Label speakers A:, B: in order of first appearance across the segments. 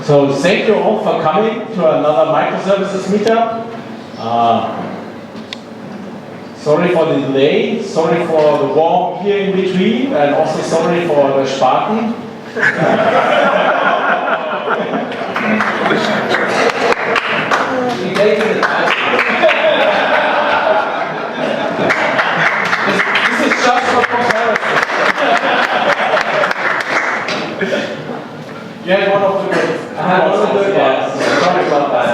A: So thank you all for coming to another Microservices Meetup. Sorry for the delay, sorry for the warm here in between, and also sorry for the Spaten. This is just for comparison. You had one of the good. I had one of the good ones. Sorry about that.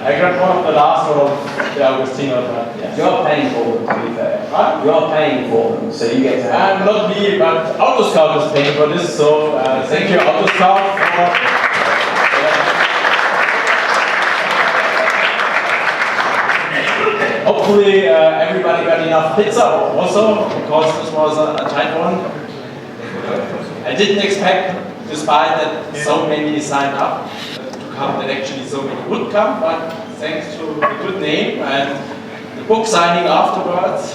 A: I got one of the last one of the Augustino. Yes.
B: You're paying for them, to be fair.
A: Huh?
B: You're paying for them, so you get to have them.
A: Not me, but Autoscout is paying for this, so thank you, Autoscout, for. Hopefully, everybody got enough pizza also, because this was a tight one. I didn't expect, despite that so many signed up, to come, that actually so many would come, but thanks to the good name and the book signing afterwards.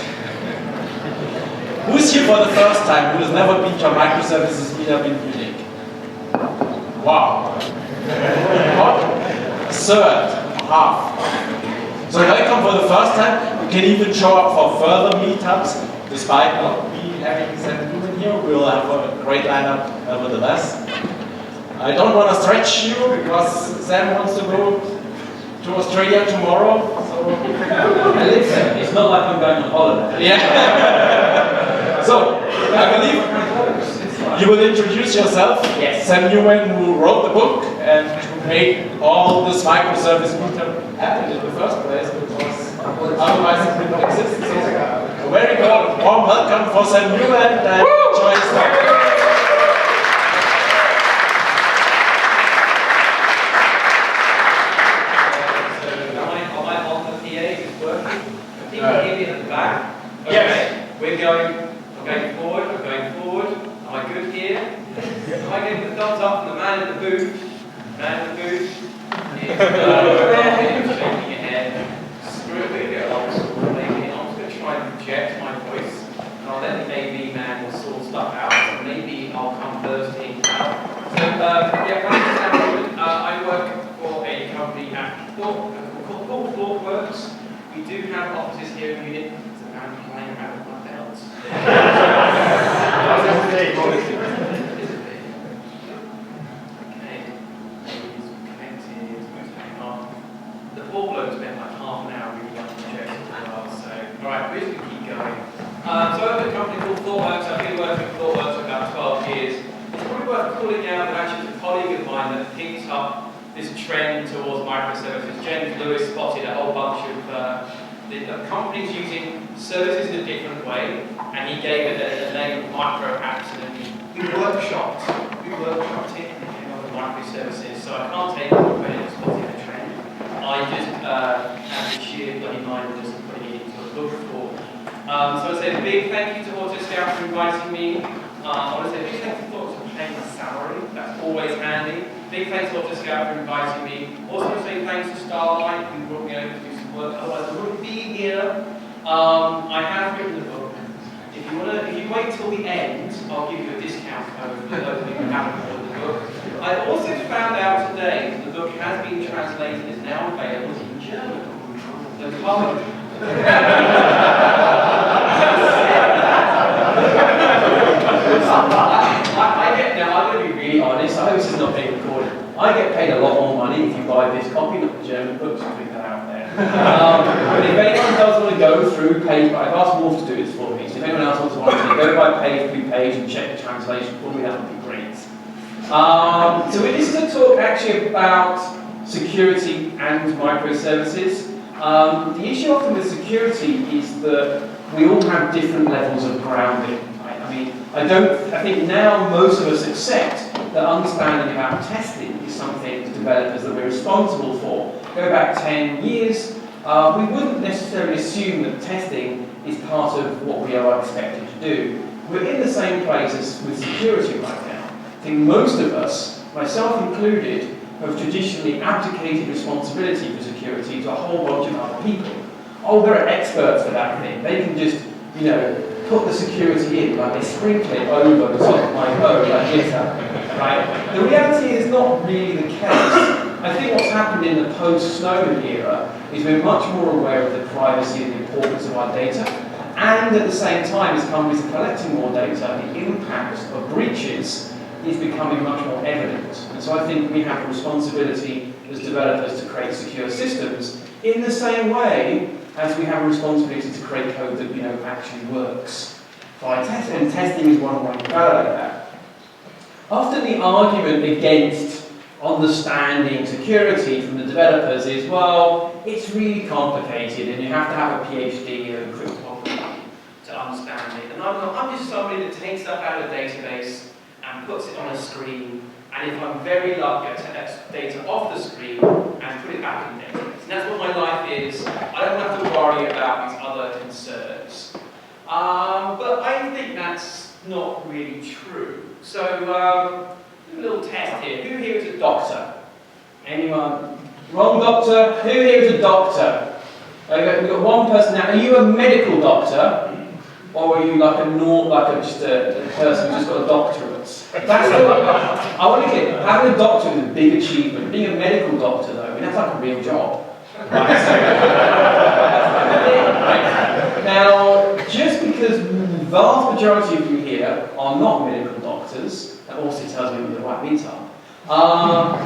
A: Who's here for the first time, who has never been to a Microservices Meetup in Munich? Wow. What? A third, half. So welcome for the first time. You can even show up for further meetups, despite not me having Newman here. We'll have a great lineup nevertheless. I don't want to stretch you because Sam wants to go to Australia tomorrow. So
B: Listen, it's not like I'm going on holiday.
A: Yeah. So I believe you will introduce yourself.
B: Yes.
A: Sam Newman, who wrote the book and who made all this microservice meetup happen in the first place, because otherwise it would not exist. So a very warm welcome for Sam Newman and Joyce.
C: We're going forward, I'm going forward. Am I good here? Am I getting the thumbs up from the man in the booth? Man in the booth is shaking your head. Screw it, we're going to go old school. Maybe I'm just going to try and project my voice. And I'll let the AV man will sort stuff out. So maybe I'll come bursting out. So, my name is Sam. I work for a company called ThoughtWorks. We do have offices here in Munich. I'm playing around with my belts. Okay. The Polyglot spent like half an hour reading up the project as well, so alright, we're just going to keep going. So I have a company called ThoughtWorks. I've been working with ThoughtWorks for about 12 years. It's probably worth calling out that actually a colleague of mine that picked up this trend towards microservices. James Lewis spotted a whole bunch of the companies using services in a different way, and he gave it the name of micro apps, and then we workshopped it and came up with microservices. So I can't take all the credit for spotting the trend. I just had the sheer bloody mind of just putting it into a book report. So I say a big thank you to Autoscout for inviting me. I want to say a big thank you to Autoscout for paying my salary. That's always handy. Big thanks to Autoscout for inviting me. Also want to say thanks to Starlight who brought me over to do some work. Otherwise I wouldn't be here. I have written a book. If you wait till the end, I'll give you a discount code for those of you who haven't read the book. I also found out today that the book has been translated and is now available in German. So now I'm going to be really honest, I hope this is not being recorded. I get paid a lot more money if you buy this copy, not the German books, to put that out there. But if anyone does want to go through page, I've asked Wolf to do this for me, so if anyone else wants to go by page through page and check the translation for me, that would be great. So this is a talk actually about security and microservices. The issue often with security is that we all have different levels of grounding. Right? I think now most of us accept that understanding about testing is something as developers that we're responsible for. Go back 10 years, we wouldn't necessarily assume that testing is part of what we are expected to do. We're in the same place as with security right now. I think most of us, myself included, have traditionally abdicated responsibility for security to a whole bunch of other people. Oh, they're experts for that thing. They can just, put the security in, like they sprinkle it over the top of my code like glitter, right? The reality is not really the
D: happened in the post-Snowden era is we're much more aware of the privacy and the importance of our data, and at the same time, as companies are collecting more data, the impact of breaches is becoming much more evident. And so I think we have a responsibility as developers to create secure systems in the same way as we have a responsibility to create code that we know actually works. By testing, and testing is one way to validate that. Often the argument against understanding security from the developers is, well, it's really complicated and you have to have a PhD in cryptography to understand it. And I'm just somebody that takes stuff out of a database and puts it on a screen, and if I'm very lucky, I take that data off the screen and put it back in the database. And that's what my life is. I don't have to worry about these other concerns. But I think that's not really true. So, do a little test here. Who here is a doctor? Anyone? Wrong doctor? Who here is a doctor? We've got one person now. Are you a medical doctor? Or are you like just a person who's just got a doctorate? That's the, I want to get, having a doctor is a big achievement. Being a medical doctor though, I mean, that's like a real job. Right? Now, just because the vast majority of you here are not medical doctors, that also tells me we're the right meetup,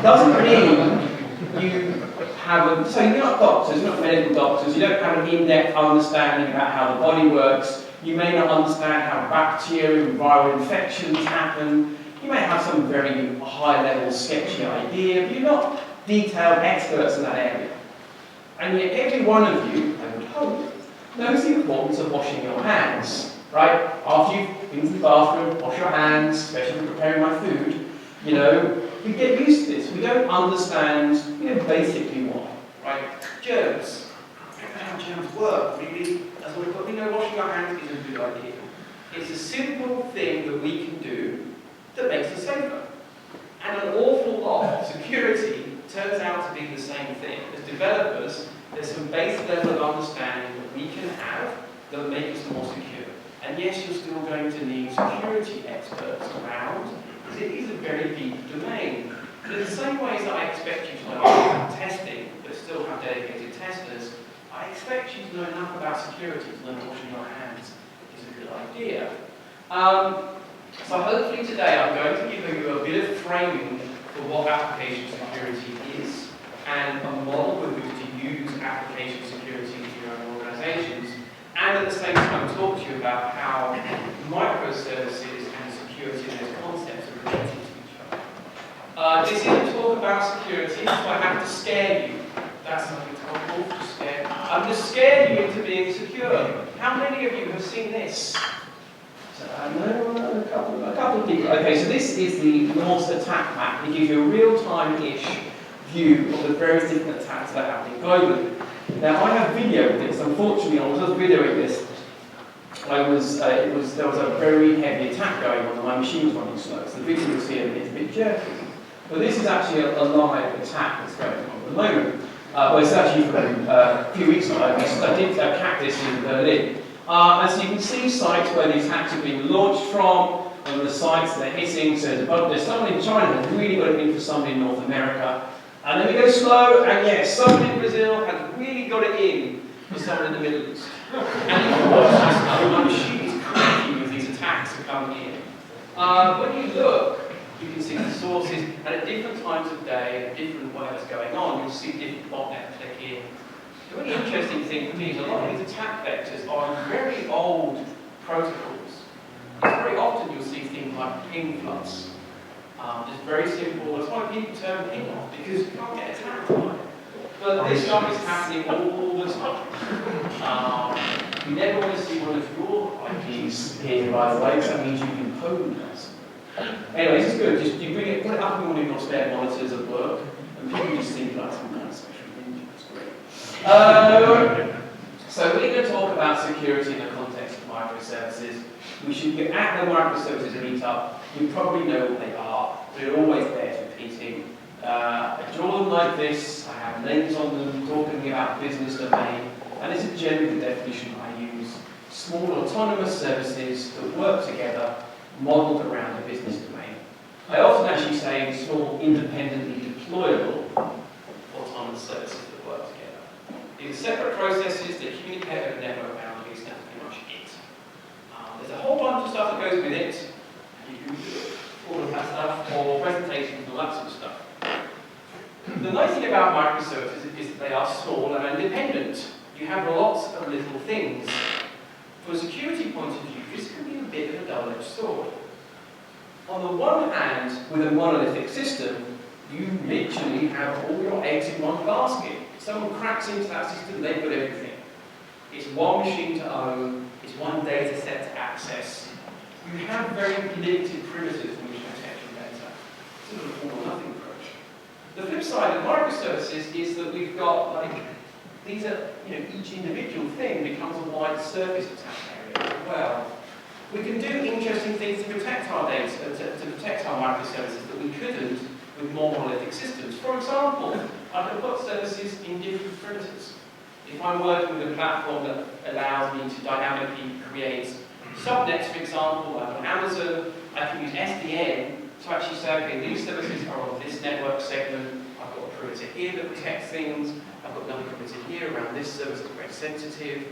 D: doesn't mean you haven't, so you're not doctors, you're not medical doctors, you don't have an in-depth understanding about how the body works, you may not understand how bacterial and viral infections happen, you may have some very high-level sketchy idea, but you're not detailed experts in that area. And yet every one of you, I would hope, knows the importance of washing your hands, right? After you've been to the bathroom, wash your hands, especially when preparing my food, you know, we get used to this. We don't understand, you know, basically why, right? Germs. I don't know how germs work, really. But we know washing our hands is a good idea. It's a simple thing that we can do that makes us safer. And an awful lot of security turns out to be the same thing. As developers, there's some basic level of understanding that we can have that will make us more secure. And yes, you're still going to need security experts around, because it is a very deep domain. But in the same ways that I expect you to know about testing, but still have dedicated testers, I expect you to know enough about security to know washing your hands is a good idea. So hopefully today I'm going to give you a bit of framing for what application security is and a model with which to use application security in your own organizations, and at the same time talk to you about how microservices and security and those concepts are related to each other. This isn't talk about security, so I have to scare you. That's something to scare. I'm going to scare you into being secure. How many of you have seen this? So, I know a couple of people. Okay, so this is the Norse attack map. It gives you a real-time-ish view of the various different attacks that are happening globally. Now, I have video of this. Unfortunately, I was just videoing this. There was a very heavy attack going on, and my machine was running slow. So the video you'll see is a bit jerky. But this is actually a live attack that's going on at the moment. Well, it's actually from a few weeks ago. I did Cactus in Berlin. And so you can see sites where these attacks are being launched from, and the sites they're hitting. So there's someone in China who's really got it in for somebody in North America. And then we go slow, and yes, someone in Brazil has really got it in for someone in the Middle East. And you can watch this stuff. My machine is cracking with these attacks that come in. When you look, you can see the sources, and at different times of day, at different whatever's going on, you'll see different botnets click in. The really interesting thing for me is a lot of these attack vectors are very old protocols. Very often you'll see things like ping floods. It's very simple. That's why people turn ping off, because you can't get attacked by it. But this stuff is happening all the time. You never want to see one of your IPs here, by the way, because that means you can pwn us. Anyway, this is good. Just you put it up on one of your spare monitors at work, and people just think like, oh, that's special ninja. That's great. So we're going to talk about security in the context of microservices. We should get at the Microservices Meetup. You probably know what they are. They're always there repeating. I draw them like this. I have names on them talking about business domain, and this is generally the definition I use. Small autonomous services that work together, modeled around a business domain. I often actually say small independently deployable
C: separate processes that communicate over network boundaries, that's pretty much it. There's a whole bunch of stuff that goes with it. You can do all of that stuff, or presentations and all that sort of stuff. The nice thing about microservices is that they are small and independent. You have lots of little things. From a security point of view, this can be a bit of a double-edged sword. On the one hand, with a monolithic system, you literally have all your eggs in one basket. If someone cracks into that system, they've got everything. It's one machine to own, it's one data set to access. You have very limited primitives in which to protect your data. It's sort of an all-or-nothing approach. The flip side of microservices is that we've got, like, these are, each individual thing becomes a wide surface attack area as well. We can do interesting things to protect our data, to protect our microservices that we couldn't with more monolithic systems. For example, I can put services in different primitives. If I'm working with a platform that allows me to dynamically create subnets, for example, like on Amazon, I can use SDN to actually say, okay, these services are on this network segment, I've got a perimeter here that protects things, I've got another perimeter here around this service that's very sensitive.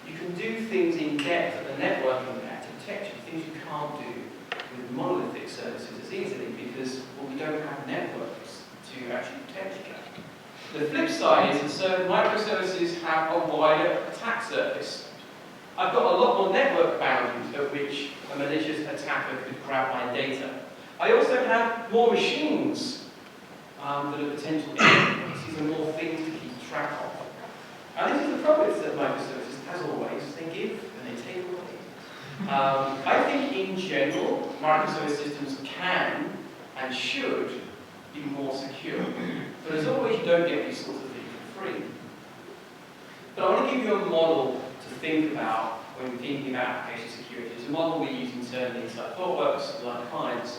C: You can do things in depth at the networking layer to protect you, things you can't do with monolithic services as easily because, well, we don't have networks to actually protect you. The flip side is that certain microservices have a wider attack surface. I've got a lot more network boundaries at which a malicious attacker could grab my data. I also have more machines that are potential enemies. These are more things to keep track of. And this is the problem with microservices, as always, they give and they take away. I think in general, microservice systems can and should be more secure. But as always, you don't get these sorts of things for free. But I want to give you a model to think about when thinking about application security. It's a model we use internally inside ThoughtWorks and our clients.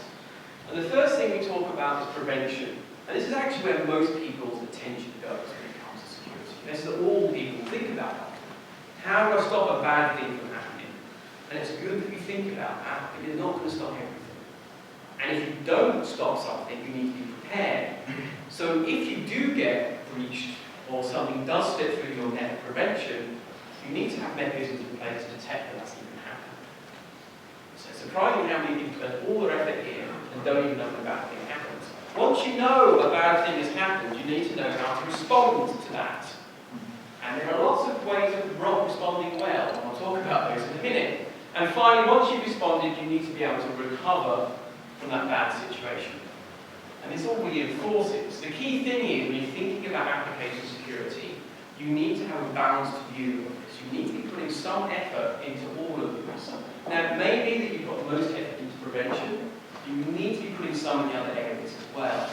C: And the first thing we talk about is prevention. And this is actually where most people's attention goes when it comes to security. This is all people think about. How do I stop a bad thing from happening? And it's good that you think about that, but you're not going to stop everything. And if you don't stop something, you need to be prepared. So if you do get breached or something does slip through your net of prevention, you need to have mechanisms in place to detect that that's even happened. So it's surprising how many people spend all their effort here and don't even know when a bad thing happens. Once you know a bad thing has happened, you need to know how to respond to that. And there are lots of ways of responding well, and I'll talk about those in a minute. And finally, once you've responded, you need to be able to recover from that bad situation. And this all reinforces. The key thing is, when you're thinking about application security, you need to have a balanced view of this. You need to be putting some effort into all of this. Now, it may be that you've got the most effort into prevention. You need to be putting some in the other areas as well.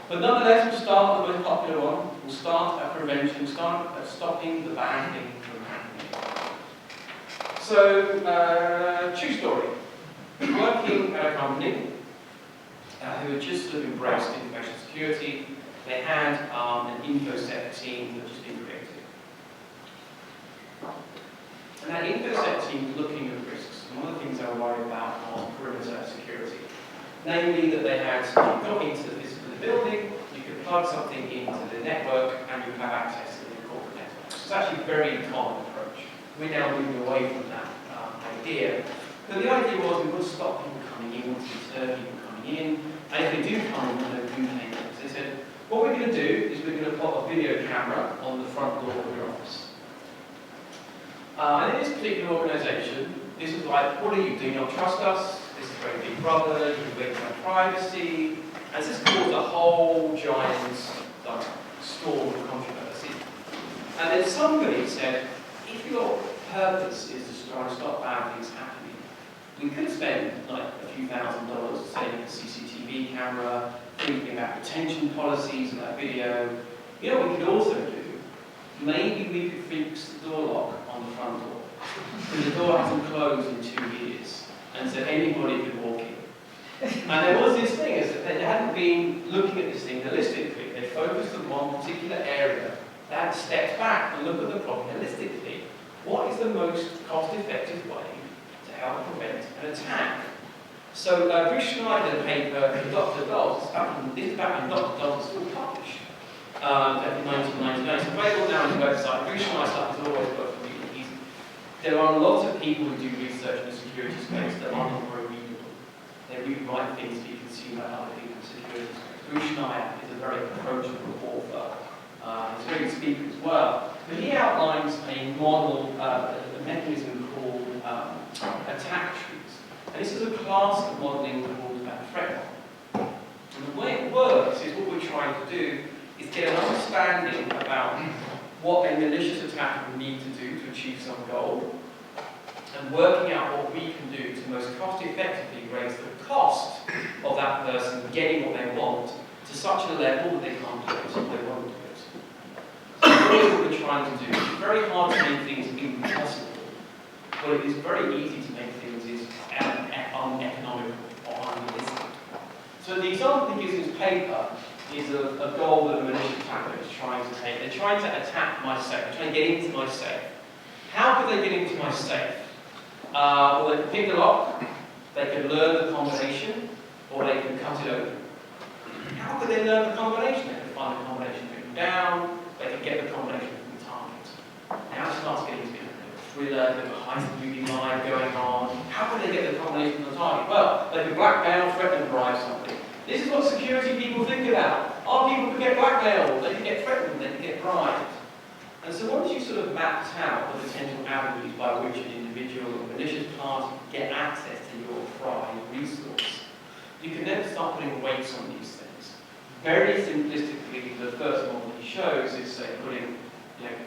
C: But nonetheless, we'll start with the most popular one. We'll start at prevention, start at stopping the bad thing from happening. So, true story. Working at a company who had just sort of embraced information security, they had an InfoSec team that had just been created. And that InfoSec team was looking at risks. And one of the things they were worried about was perimeter security. Namely, that they had, if you got into the physical building, you could plug something into the network and you would have access to the corporate network. So it's actually a very common approach. We're now moving away from that idea. But the idea was we would stop people coming in, we would deter people coming in, and if they do come in, we don't do anything. So they said, what we're going to do is we're going to put a video camera on the front door of your office. And in this particular organisation, this was like, what are you doing? You don't trust us? This is very big brother, you're breaking our privacy. And this caused a whole giant storm of controversy. And then somebody said, if your purpose is to try and stop bad things happening, we could spend like a few $1,000s setting up a CCTV camera, thinking about retention policies and that video. You know what we could also do? Maybe we could fix the door lock on the front door. Because the door hasn't closed in 2 years. And so anybody could walk in. And there was this thing, is that they hadn't been looking at this thing holistically. They focused on one particular area. They had stepped back and looked at the problem holistically. What is the most cost-effective way to help prevent an attack? So Bruce Schneider paper in Dr. Dobbs, this is back when Dr. Dobbs was still published. in 1999. It's available now on the website. Visualize stuff has always worked really easy. There are a lot of people who do research in the security space that are not very readable. They rewrite things to be consumed by other people in the security space. Schneier is a very approachable author. He's a great speaker as well. But he outlines a model, a mechanism called attack trees. And this is a class of modeling called threat modeling. And the way it works is what we're trying to do is get an understanding about what a malicious attacker will need to do to achieve some goal, and working out what we can do to most cost effectively raise the cost of that person getting what they want to such a level that they can't do it, they won't do it. So what we're trying to do. It's very hard to make things impossible, but it is very easy to make things uneconomical or unrealistic. So the example he gives in his paper is a goal that a malicious attacker is trying to take. They're trying to attack my safe. They're trying to get into my safe. How could they get into my safe? Well, they can pick the lock, they can learn the combination, or they can cut it open. How could they learn the combination? They could find the combination written down, they could get the combination from the target. Now it starts getting to be a thriller, there's a high-moving line going on. How could they get the combination from the target? Well, they could blackmail, threaten, and bribe something. This is what security people think about. Our people could get blackmailed, they could get threatened, they could get bribed. And so once you sort of mapped out the potential avenues by which an individual or malicious party get access to your prized resource, you can then start putting weights on these things. Very simplistically, the first model he shows is, say, putting,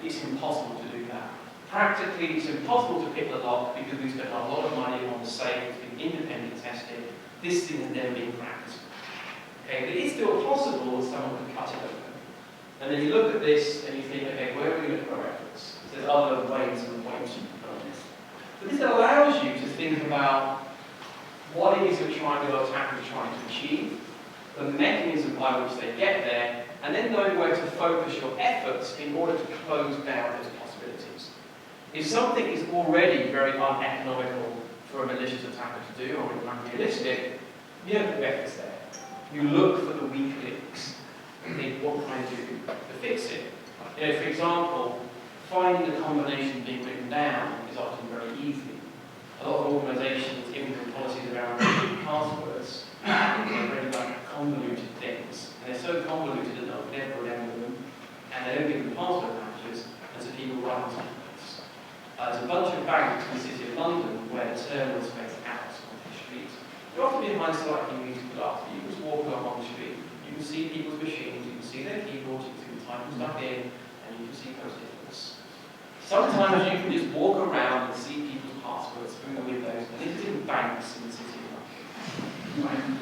C: it's impossible to do that. Practically, it's impossible to pick the lock because we spent a lot of money on the safe, it's been independently tested. This thing has never been cracked. Okay, but it is still possible that someone can cut it open. And then you look at this and you think, okay, where are we going to put our efforts? There's other ways and points you can put on this. But this allows you to think about what it is you're trying to attack and trying to achieve, the mechanism by which they get there, and then knowing where to focus your efforts in order to close down those possibilities. If something is already very uneconomical for a malicious attacker to do, or unrealistic, you don't put efforts there. You look for the weak links and think, what can I do to fix it? For example, finding the combination being written down is often very easy. A lot of organizations implement policies around passwords, they're really like convoluted things. And they're so convoluted that they'll never remember them, and they don't give them password managers, and so people run into this. There's a bunch of banks in the City of London where the terminals face out on the street. You're often behind slightly musical glass, but you can just walk along the street. You can see people's machines, you can see their keyboards, you can type stuff in, and you can see post-its. Sometimes you can just walk around and see people's passwords through the windows, and this is in banks in the City of London. Right?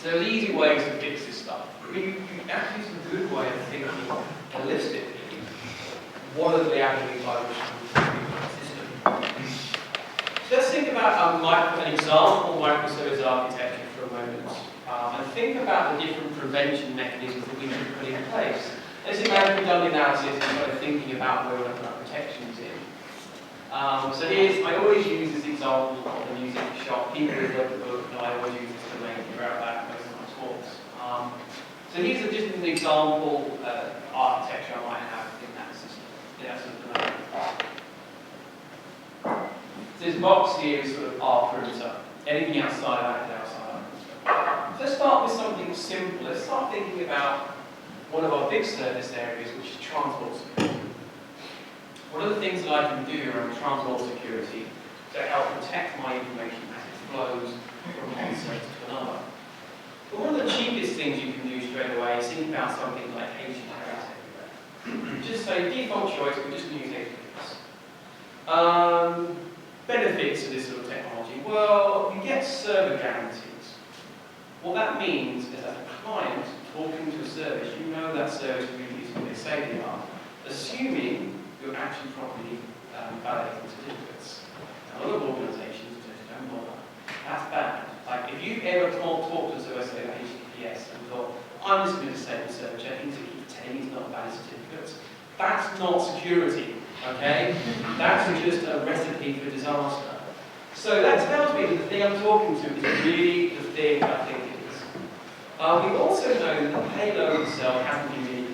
C: So there's easy ways to fix this stuff. You actually some good way of thinking holistically. What are the avenues by which we can the system? So let's think about an example microservice architecture for a moment, and think about the different prevention mechanisms that we need to put in place. Let's imagine we've done the analysis and kind of thinking about where we're going to put our protections in. So here's, I always use this example of the music shop. People who read the book, I always use this to make figure out that most of my talks. So here's just an example architecture I might have in that system. So this box here is sort of our perimeter. Anything outside that is outside our perimeter. So let's start with something simple. Let's start thinking about one of our big service areas, which is transport security. What are the things that I can do around transport security to help protect my information as it flows from one service to another? But one of the cheapest things you can do straight away is think about something like HTTPS everywhere. Just say, default choice, we're just going to use HTTPS. Benefits of this sort of technology. Well, you get server guarantees. What that means is that a client talking to a service, you know that service really is what they say they are, assuming you're actually properly validating certificates. Now, a lot of organizations just don't bother. That's bad. Like, if you've ever talked to a service about HTTPS and thought, I'm just going to save the server checking to keep telling it's not valid certificates, that's not security, okay? That's just a recipe for disaster. So that tells me that the thing I'm talking to is really the thing I think it is. We also know that the payload itself hasn't been really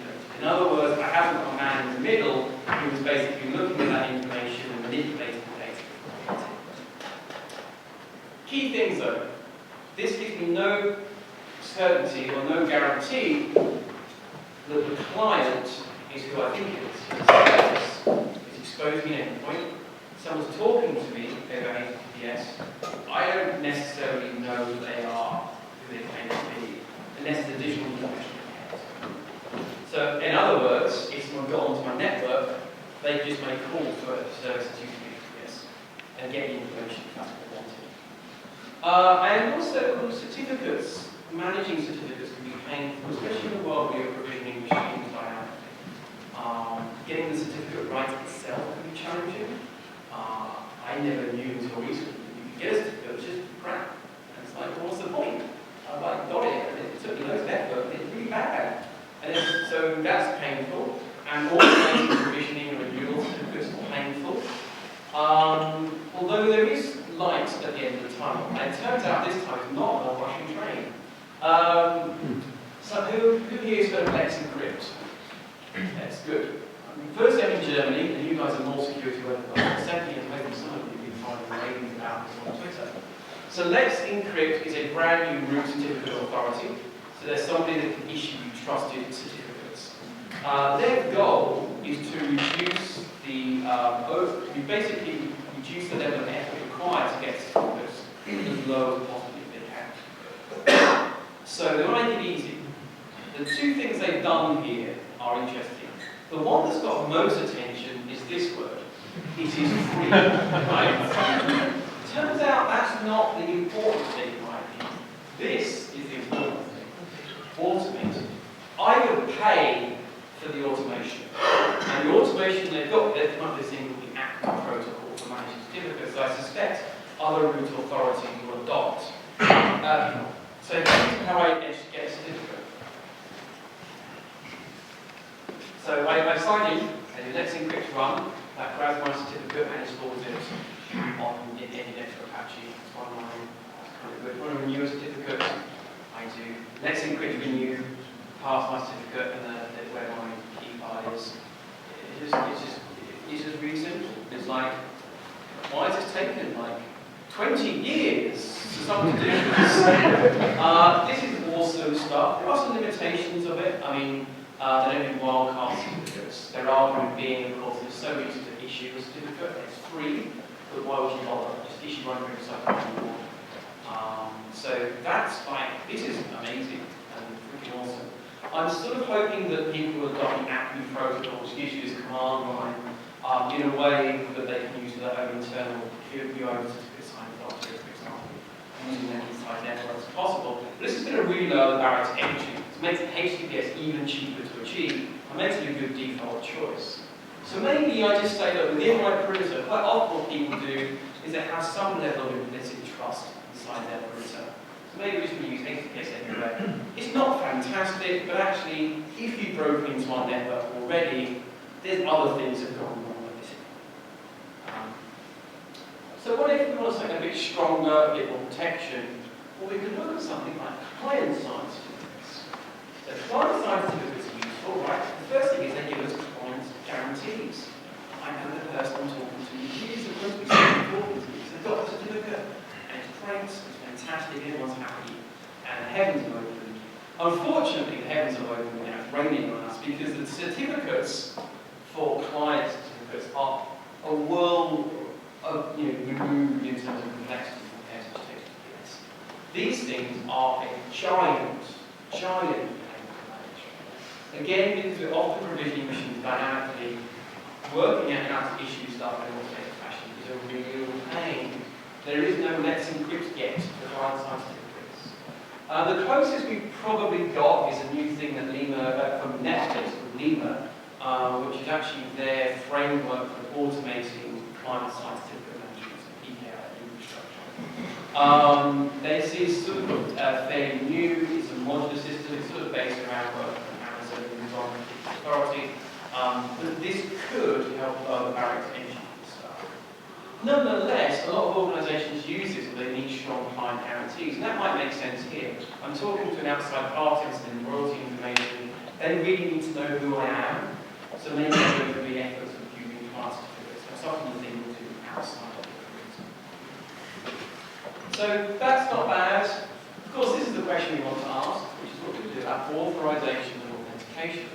C: other words, I haven't got a man in the middle who was basically looking at that information and manipulating the data. Key things though, this gives me no certainty or no guarantee that the client is who I think it is. It's exposing an endpoint. Someone's talking to me over HTTPS. I don't necessarily know who they are, who they claim to be, unless there's additional information. So, in other words, if someone got onto my network, they just make a call to a service that's using HTTPS and get the information if that's what they wanted. And also, certificates, managing certificates can be painful, especially in the world where you're provisioning machines dynamically. Getting the certificate right itself can be challenging. I never knew until recently that you could get a certificate, it's just crap. And it's like, well, what's the point? I got it, and it took me loads of effort, and it's really bad. And so that's painful. And automating provisioning and renewal certificates is painful. Although there is light at the end of the tunnel, and it turns out this time it's not a Russian train. So who here has heard of Let's Encrypt? That's good. First step in Germany, and you guys are more security aware. Secondly, and maybe some of you have been finding ravings about this on Twitter. So Let's Encrypt is a brand new root certificate authority. So there's somebody that can issue you trusted certificates. Their goal is to reduce the basically reduce the level of effort required to get certificates as low as possibly they can. So they want to make it easy. The two things they've done here are interesting. The one that's got most attention is this word. It is free. Right? Turns out that's not the important thing, in my opinion. This is the important thing. Automate. I would pay for the automation. And the automation they've come up with this thing called the ACK protocol for managing certificates. I suspect other root authorities will adopt. So here's how I get a certificate. So I sign in, and Let's Encrypt run, that grabs my certificate and installs it on Nginx or Apache. It's online, that's kind of good. When I renew a certificate, I do Let's Encrypt renew, pass my certificate, and where my key file is. It's just really simple. It's like, why has this taken like 20 years for someone to do this? This is awesome stuff. There are some limitations of it. I mean, they don't do wildcard certificates. Their argument being, of course, it's so easy to issue a certificate. It's free, but why would you bother? Just issue one for yourself if you want. So that's like, this is amazing and freaking awesome. I'm sort of hoping that people will adopt the ACME protocol, which gives you this command line, in a way that they can use for their own internal QoS certificate sign software, for example, using their inside network as possible. But this is going to really lower the barrier to entry. It makes HTTPS even cheaper to achieve, and makes it a good default choice. So maybe I just say that within my perimeter, quite often what people do is they have some level of implicit trust inside their perimeter. So maybe we should use HTTPS everywhere. It's not fantastic, but actually, if you've broken into our network already, there's other things that have gone wrong with it. So what if we want something a bit stronger, a bit more protection? Well, we could look at something like client-side certificates. So client-side certificates are useful, right? The first thing is they give us client guarantees. I know the person I'm talking to is supposed to be talking to me. So they've got a certificate, and it's great, it's fantastic, everyone's happy, and the heavens are open. Unfortunately, the heavens are open now, it's raining on us, because the certificates for client certificates are a world of, removed in terms of complexity compared to HTTPS. These things are a giant pain to manage. Again, because we're often provisioning machines dynamically, working out how to issue stuff in an automated fashion is a real pain. There is no Let's Encrypt yet for client-side certificates. The closest we've probably got is a new thing that Lima, from Netflix, called Lima, which is actually their framework for automating client-side certificate management, so PKI infrastructure. This is sort of fairly new, it's a modular system, it's sort of based around work from Amazon and Environmental Authority, but this could help lower the barrier to entry and stuff. Nonetheless, a lot of organisations use this, but they need strong client guarantees, and that might make sense here. I'm talking to an outside party, and royalty information, they
D: they really need to know who I am. So maybe I go through the effort of using class certificates. That's something that they will do outside of the curriculum. So that's not bad. Of course, this is the question we want to ask, which is what we do about authorization and authentication.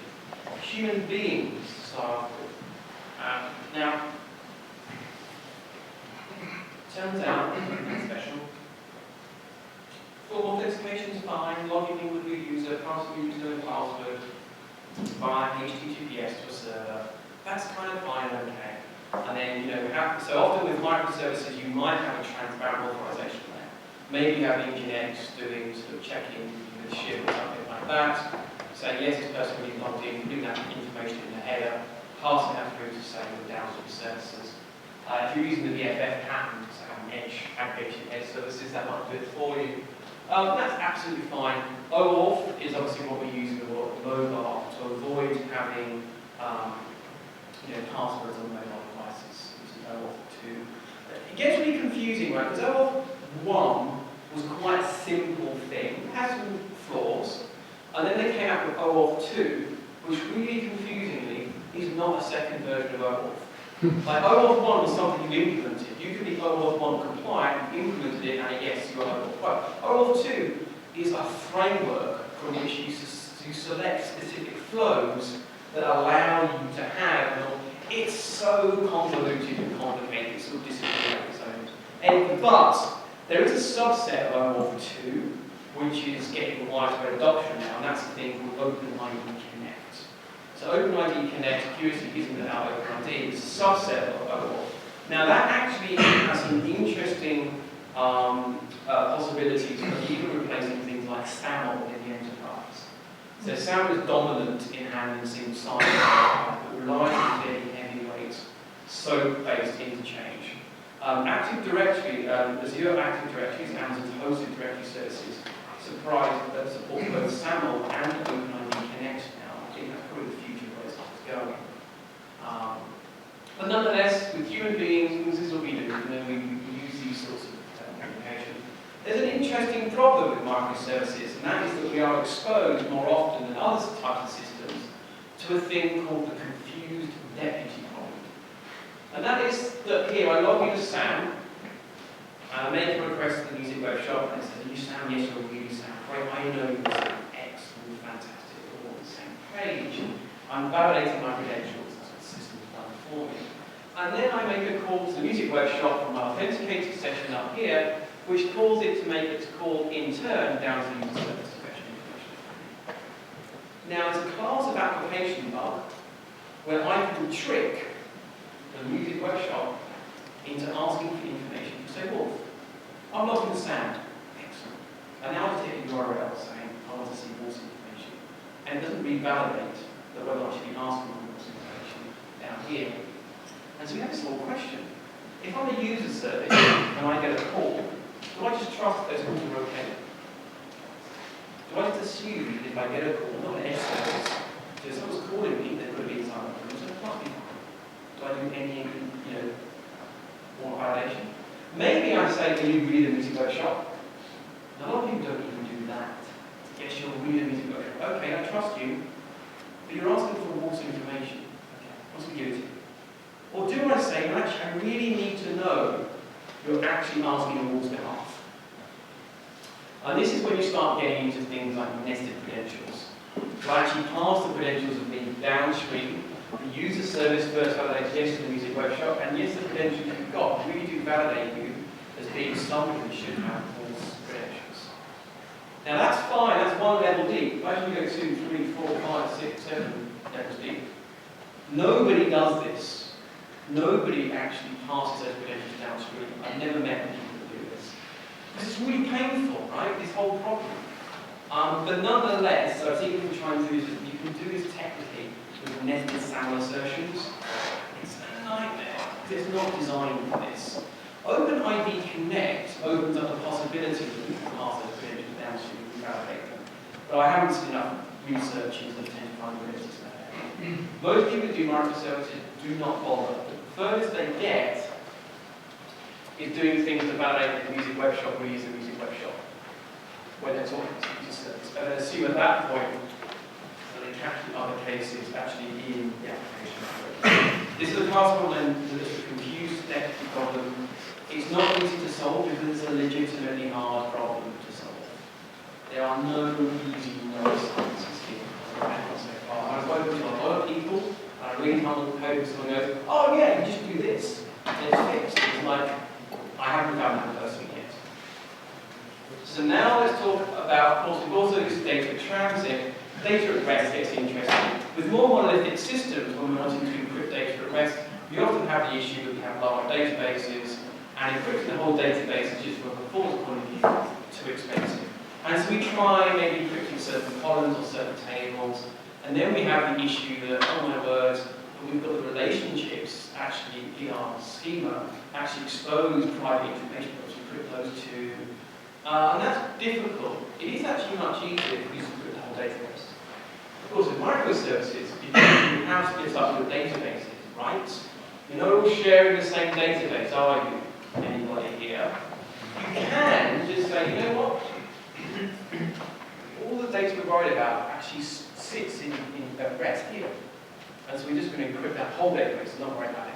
D: Human beings to start off with. Now, turns out, nothing special. Full authentication is fine, logging in with your user, passing your user and password via HTTPS to a server. That's kind of fine, okay. And then, so often with microservices, you might have a transparent authorization layer. Maybe you have Nginx doing sort of checking with ship or something like that, saying yes, this person really logged in, putting that information in the header, passing that through to say the downstream services. If you're using the VFF pattern, so having edge aggregation edge services, that might do it for you. That's absolutely fine. OAuth is obviously what we're using a lot of mobile to avoid having passwords on mobile devices using OAuth 2. It gets really confusing, right? Because OAuth 1 was quite a simple thing. It has some flaws. And then they came out with OAuth 2, which really confusingly is not a second version of OAuth. Like OAuth 1 was something you implemented. You could be OAuth 1 compliant, you implemented it, and yes, you are OAuth. Well, OAuth 2 is a framework from which you select specific flows that allow you to have. It's so convoluted and complicated, it's sort of disappearing on its own. Anyway, but there is a subset of OAuth 2 which is getting widespread adoption now, and that's a thing called OpenID Connect. So OpenID Connect, curiously isn't about OpenID, it's a subset of OAuth. Now that actually has some interesting possibilities for even replacing things like SAML in the enterprise. So SAML is dominant in handling single sign-on, but relies on fairly heavyweight SOAP-based interchange. Active Directory, Azure Active Directory is Amazon's hosted directory services. Surprised that supports both SAML and OpenID Connect now. I think that's probably the future of where it's going. But nonetheless, with human beings, this is what we do. We use these sorts of communication. There's an interesting problem with microservices, and that is that we are exposed more often than other types of systems to a thing called the confused deputy problem. And that is that here I log into SAM, and I make a request to the Music Web Shop, and it says, are you Sam? Yes, you're really Sam. Great, I know you're Sam. Excellent, fantastic, we're all on the same page. I'm validating my credentials, that's what the system's done for me. And then I make a call to the Music Web Shop from my authenticated session up here, which calls it to make its call in turn down to the user service to fetch information. Now, there's a class of application bug where I can trick the Music Web Shop into asking for information from, say, Wolf. I'm logged into SAM. Excellent. And now I just hit a URL saying, I want to see Wolf's information. And it doesn't revalidate that whether I should be asking for Wolf's information down here. And so we have this whole question. If I'm a user service and I get a call, do I just trust those calls are okay? Do I just assume that if I get a call, not an edge service, so if someone's calling me, they're going to be inside my room, so it must be fine. Do I do any, more validation? Maybe I say, can you read the Music Web Shop? A lot of people don't even do that. Yes, you'll read the Music Web Shop. Okay, I trust you, but you're asking for Wolf's information. Okay, what's the give it to you? Or do I say, actually, I really need to know you're actually asking on Wolf's behalf? And this is when you start getting into things like nested credentials. To actually pass the credentials of being downstream, the user service first validates yes to the Music Web Shop, and yes, the credentials you've got really do validate you as being somebody that should have Wolf's credentials. Now that's fine, that's one level deep. Imagine you go 2, 3, 4, 5, 6, 7 levels deep. Nobody does this. Nobody actually passes those credentials downstream. I've never met people that do this. This is really painful, right? This whole problem. But nonetheless, so I think what we're trying to do is you can do this technically with nested SAML assertions. It's a nightmare because it's not designed for this. OpenID Connect opens up the possibility that you can pass those credentials downstream and validate them. But I haven't seen enough research into the potential vulnerabilities there. Most people who do microservices do not bother. The furthest they get is doing things to validate the Music Web Shop or use the Music Web Shop when they're talking to user service. And then assume at that point that they capture other cases actually in the application. This is a class problem that is a confused entity problem. It's not easy to solve because it's a legitimately hard problem to solve. There are no easy answers here. I've spoken to a lot of people, and I really can't look code, and someone goes, oh yeah, you just do this, and it's fixed. It's like, I haven't found that person yet. So now let's talk about, of course, we've also used data transit. Data at rest gets interesting. With more monolithic systems, when we're wanting to encrypt data at rest, we often have the issue that we have large databases, and encrypting the whole database is just from a performance point of view too expensive. And so we try maybe encrypting certain columns or certain tables, and then we have the issue that, oh my word, we've got the relationships actually in our schema actually expose private information, but we encrypt those too. And that's difficult. It is actually much easier if we encrypt the whole database. Of course, with microservices, because you have splits up your databases, right? You're not all sharing the same database, are you? Anybody here? You can just say, you know what? All the data we're worried about actually sits in rest here. And so we're just going to encrypt that whole database, not worry about it.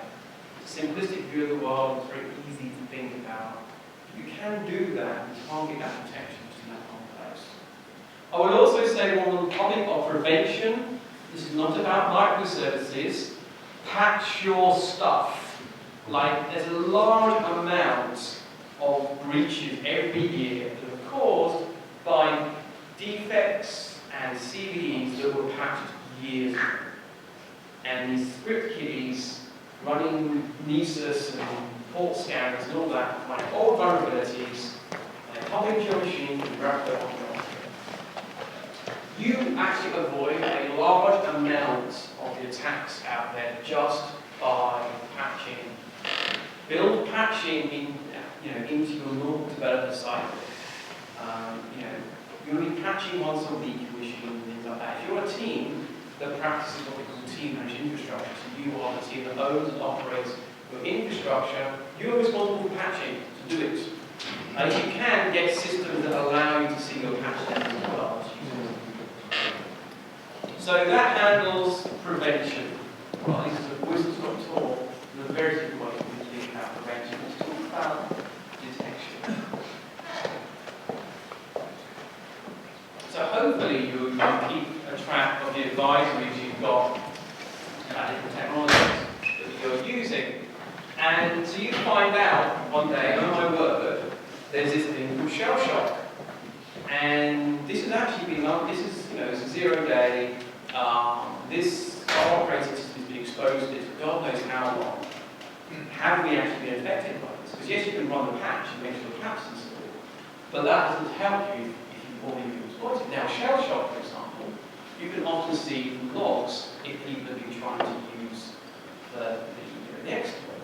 D: It's a simplistic view of the world, it's very easy to think about. You can do that, you can't get that protection just in that complex. I would also say on the topic of prevention, this is not about microservices. Patch your stuff. Like, there's a large amount of breaches every year that are caused by defects and CVEs that were patched years ago. And these script kiddies running Nessus and port scanners and all that, find old vulnerabilities, and pop into your machine and grab them off your machine. You actually avoid a large amount of the attacks out there just by patching. Build patching in, into your normal developer cycle. You'll be patching once a week your machine and things like that. If you're a team that practices what we call team managed infrastructure, so you are the team that owns and operates your infrastructure, you're responsible for patching to do it. And you can get systems that allow you to see your patch levels as well. So that handles prevention. Well, this is a whistle-stop tour. There's a very simple way to think about prevention. Let's talk about detection. So hopefully you keep a track of the advisories you've got about different technologies that you're using. And so you find out one day, oh my word, there's this thing called shell shock. And this has actually been, it's a 0 day. This operating system has been exposed to God knows how long. Have we actually been affected by this? Because yes, you can run the patch and make sure the patch is installed, but that doesn't help you if you've already been exploited. Now, shell shock, for example, you can often see from logs if people have been trying to use the exploit.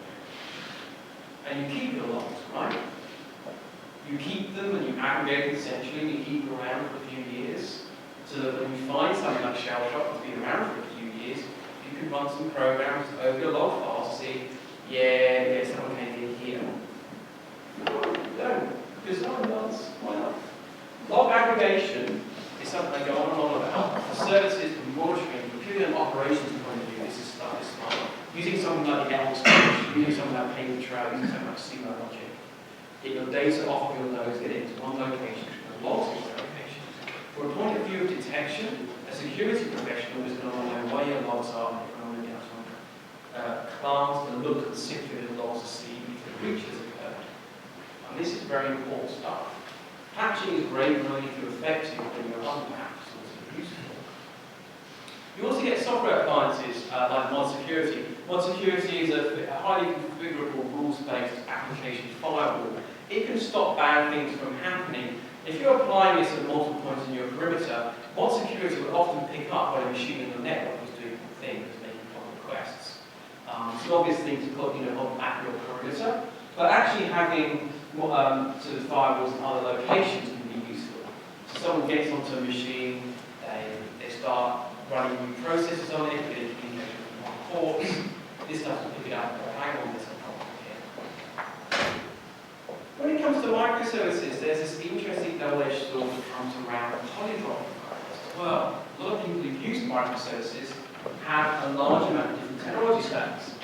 D: And you keep your logs, right? You keep them and you aggregate them essentially, and you keep them around for a few years, so that when you find something like shell shock that's been around for a few years, you can run some programs over your log files to see, yeah, someone came in here. No, because no one does. Why not? Log aggregation is something I go on and on about. For services, for monitoring, from purely an operations point of view, this is stuff is smart. Using something like the Auth, using something like paper trail, using something like schema logic. Get your data off of your nodes, get it into one location, and logs into that location. From a point of view of detection, a security professional is going to know where your logs are, and they're going to be able to glance and look and sift through the logs to see if the breach has occurred. And this is very important stuff. Patching is great only if you're effective when you're unpatched, so it's useful. You also get software appliances like Mod Security. Mod Security is a highly configurable rules-based application firewall. It can stop bad things from happening. If you're applying this at multiple points in your perimeter, Mod Security will often pick up when a machine in the network is doing things, making requests. It's an obvious thing to put on at your perimeter, but actually having sort of firewalls in other locations can be useful. So someone gets onto a machine, they start running new processes on it, getting communication from ports. This doesn't pick it up. Hang on, there's a problem here. When it comes to microservices, there's this interesting double-edged sword that comes around Polyglot as well. a lot of people who've used microservices have a large amount of different technology stacks.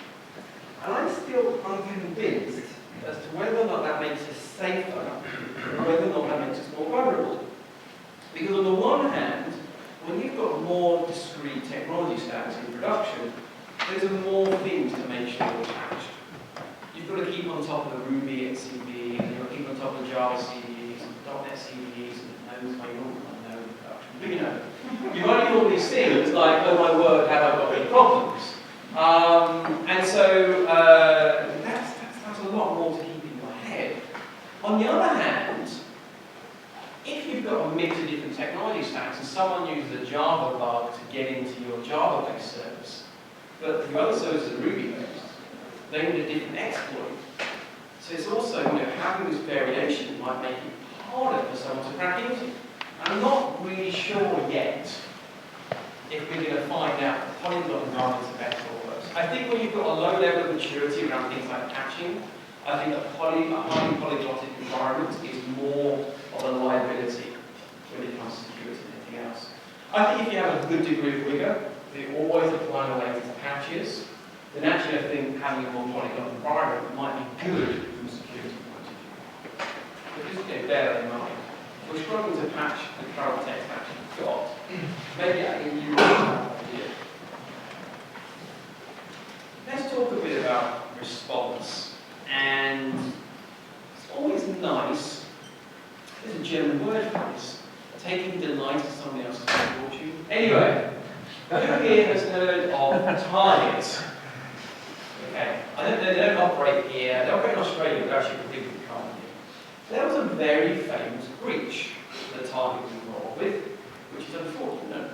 D: And I'm still unconvinced as to whether or not that makes us safer, or whether or not that makes us more vulnerable. Because on the one hand, when you've got more discrete technology stacks in production, there's more things to make sure you're patched. You've got to keep on top of the Ruby XCV, and you've got to keep on top of the Java CVEs, and .NET CVEs, and those, but you know, you've only all these things like, oh my word, have I got any problems? And so that's a lot more to keep in your head. On the other hand, if you've got a mix of different technology stacks and someone uses a Java bug to get into your Java-based service, but the other services are Ruby-based, they need a different exploit. So it's also, having this variation might make it harder for someone to crack into. I'm not really sure yet if we're going to find out that Polyglot environments are better or worse. I think when you've got a low level of maturity around things like patching, I think a highly polyglotic environment is more of a liability when it comes to security than anything else. I think if you have a good degree of rigor, if you're always applying the latest patches, then actually I think having a more polyglot environment might be good from a security point of view. But just bear that in mind. We're struggling to patch the current tech stack we've got. Maybe I can use that idea. Let's talk a bit about response. And it's always nice, there's a German word for this, taking delight in somebody else's misfortune. Anyway, who here has heard of Target? Okay, they don't operate here, they operate in Australia, but they're actually a big company. There was a very famous breach that Target was involved with, which is unfortunate.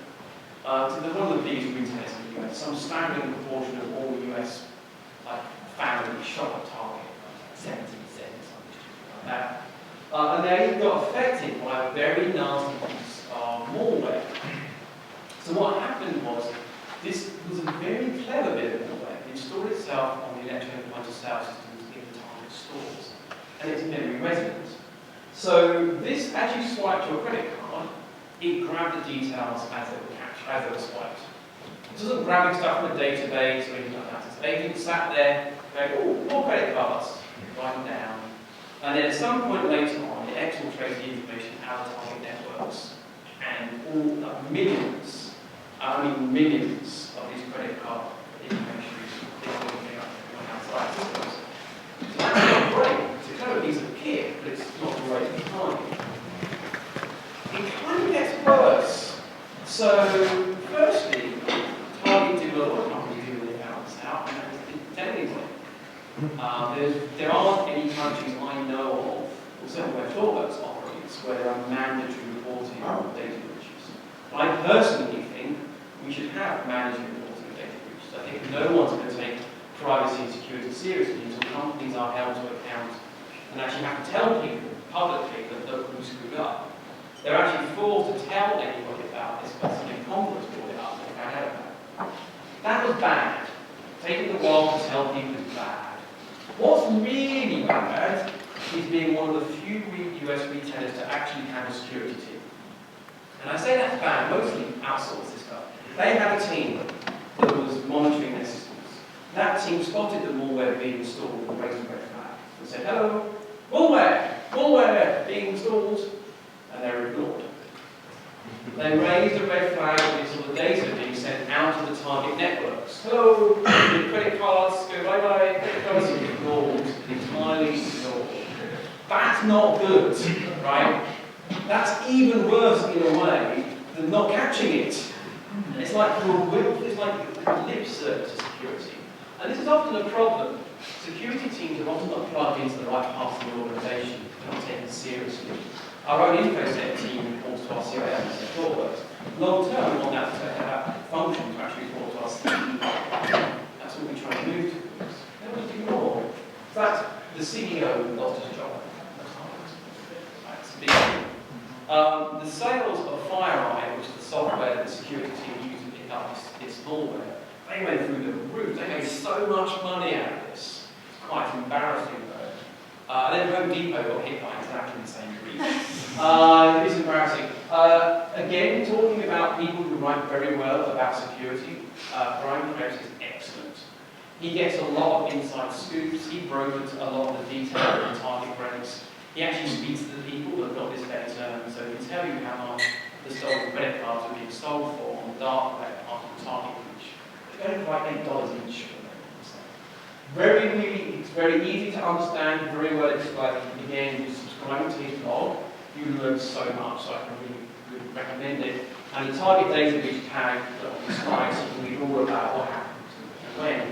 D: So they're one of the biggest retailers in the US. Some staggering proportion of all US families shop at Target, 70%, something like that. And they got affected by a very nasty piece of malware. So what happened was, this was a very clever bit of malware. It installed itself on the electronic point of sale systems in the Target stores. And it's memory resident. So this, as you swipe your credit card, it grabbed the details as they were swiped. It wasn't grabbing stuff from a database or anything like that. It's agent sat there, going, oh, more credit cards, write them down. And then at some point later on, it exfiltrates the information out of Target networks. And all millions of these credit card information is going outside systems. So that's not great. It's a clever piece of kit, but it's not great at the time. It kind of gets worse. So, firstly, Target did what a lot of companies do when they found this out, and that is identity. There aren't any countries I know of, or certainly where ThoughtWorks operates, where there are mandatory reporting of data breaches. I personally think we should have mandatory reporting of data breaches. I think no one's going to take privacy and security seriously until companies are held to account and actually have to tell people publicly that look who screwed up. They're actually forced to tell anybody about this, but something Congress brought it up and they found out about it. That was bad. Taking a while to tell people is bad. What's really bad is being one of the few US retailers to actually have a security team. And I say that's bad, mostly outsource this stuff. They had a team that was monitoring their systems. That team spotted the malware being installed and raised a red flag and said, hello, malware being installed, and they were ignored. They raised a red flag when they saw the data being sent out to the target networks. Hello, your credit cards, go bye-bye, credit cards are ignored, entirely ignored. That's not good, right? That's even worse in a way than not catching it. It's like lip service to security. And this is often a problem. Security teams are often not plugged into the right parts of the organisation. They're not taken seriously. Our own InfoSec team reports to our CIO and ThoughtWorks. Long term, we want that function to actually report to our CEO. That's what we try to move towards. They don't ignore. In fact, the CEO lost his job. That's a big deal. The sales of FireEye, which is the software that the security team used to pick up its malware, they went through the roof. They made so much money out of this. It's quite embarrassing, though. Then Home Depot got hit by exactly the same breach. It's embarrassing. Again, talking about people who write very well about security, Brian Krebs is excellent. He gets a lot of inside scoops, he brokers a lot of the detail of the target breaks. He actually speaks to the people that got this data, and so he can tell you how much the stolen credit cards are being sold for on the dark web after the target breach. It's going to like $8 each. It's very easy to understand, very well explained. Again, just subscribing to his blog, you learn so much, so I can really recommend it. And the target data breach tag on the slides, you can read all about what happens and when.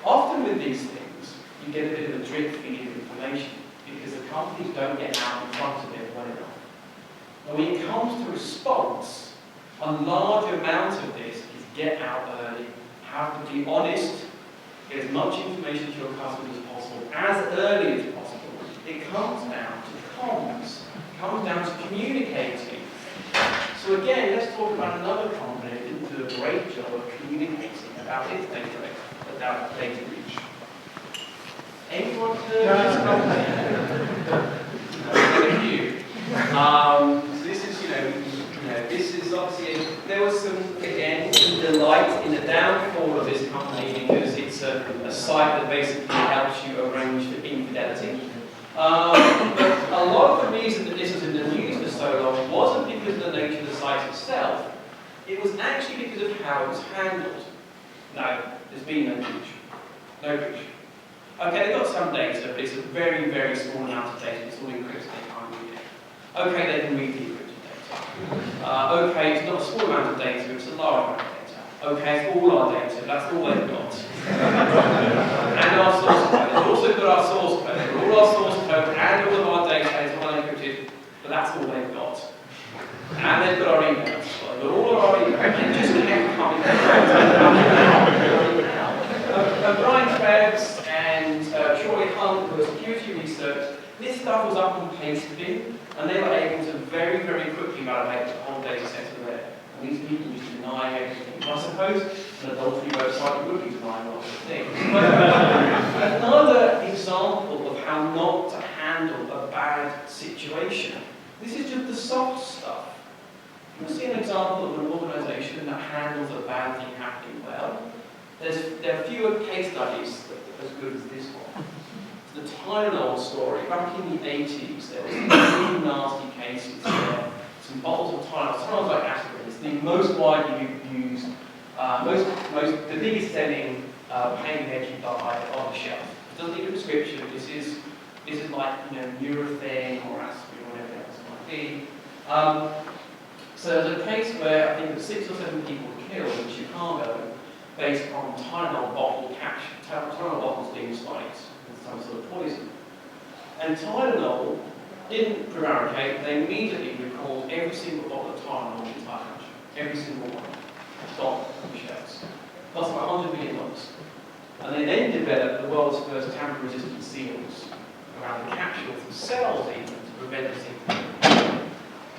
D: Often with these things, you get a bit of a drip feed of information because the companies don't get out in front of it well enough. And when it comes to response, a large amount of this is get out early, have to be honest, get as much information to your customers as possible, as early as possible. It comes down to comms, it comes down to communicating. So again, let's talk about another company that didn't do a great job of communicating about its data breach. Anyone heard of this company? Thank you. So this is, this is obviously, there was some, again, some delight in the downfall of this company because it's a site that basically helps you arrange for infidelity. But a lot of the reason that this was in the news for so long wasn't because of the nature of the site itself. It was actually because of how it was handled. No, there's been no breach. No breach. Okay, they've got some data, but it's a very, very small amount of data. It's all encrypted, they can't read it. Okay, they can read the encrypted data. Okay, it's not a small amount of data, it's a large amount of data. Okay, it's all our data, that's all they've got. And our source code. They've also got our source code. All our source code and all of our data is well encrypted, but that's all they've got. And they've got our emails. They've got all of our emails. And just kept coming Brian Krebs and Troy Hunt, who are security research, this stuff was up and pasted in, and they were able to very, very quickly validate the whole data set of there. And these people used to deny everything. I suppose an adultery website would be denying lots of things. Another example of how not to handle a bad situation. This is just the soft stuff. You see an example of an organisation that handles a bad thing happening well. There are fewer case studies as good as this one. The Tylenol story. Back in the 80s, there were some really nasty cases where some bottles of Tylenol. Tylenol's like aspirin. It's the most widely used, the biggest selling pain medicine on the shelf. It doesn't need a prescription. This is like Nurofen or aspirin or whatever else it might be. So there's a case where I think there were 6 or 7 people killed in Chicago based on Tylenol bottle capture, Tylenol bottles being spiked with some sort of poison. And Tylenol didn't prevaricate, they immediately recalled every single bottle of Tylenol in the entire country. Every single one. Gone from the shelves. Cost about $100 million. And they then developed the world's first tamper-resistant seals around the capsules themselves even to prevent this infection.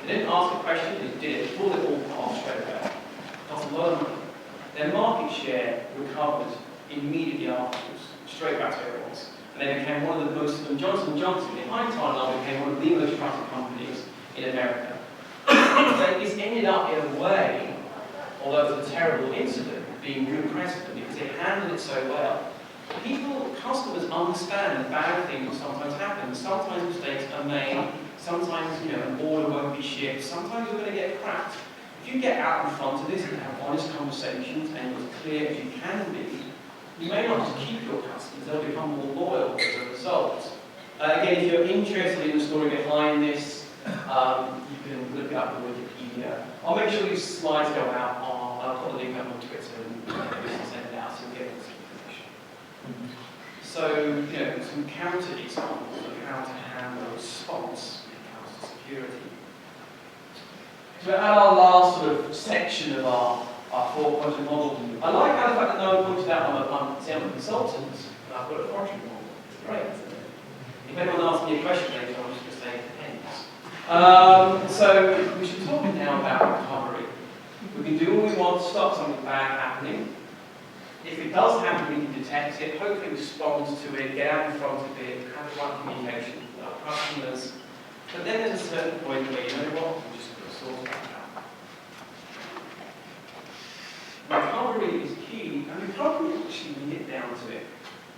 D: They didn't ask a question, they did it, pulled it all apart straight away. Cost a lot of money. Their market share recovered immediately afterwards, straight back to where it was. And they became one of the most, and Johnson & Johnson, behind Tylenol, became one of the most trusted companies in America. So it's ended up in a way, although it was a terrible incident, being good precedent because they handled it so well. Customers understand that bad things will sometimes happen. Sometimes mistakes are made. Sometimes, an order won't be shipped. Sometimes you're going to get cracked. If you get out in front of this and have honest conversations and you're as clear as you can be, you may not just keep your customers, they'll become more loyal as a result. Again, if you're interested in the story behind this, you can look it up on Wikipedia. I'll make sure these slides go out. I'll put the link up on Twitter and send it out so you'll get this information. So, some counter examples of how to handle response when it comes to security. So we're at our last sort of section of our 4-project model. I like how the fact that no one pointed out I'm a consultant, and I've got a project model. It's great, isn't it? If anyone asks me a question later, I'm just going to say it depends. So we should talk now about recovery. We can do all we want to stop something bad happening. If it does happen, we can detect it, hopefully respond to it, get out in front of it, have the right communication with our customers. But then there's a certain point where, you know what, we're just going to source background. Recovery is key, and recovery actually, when you get down to it,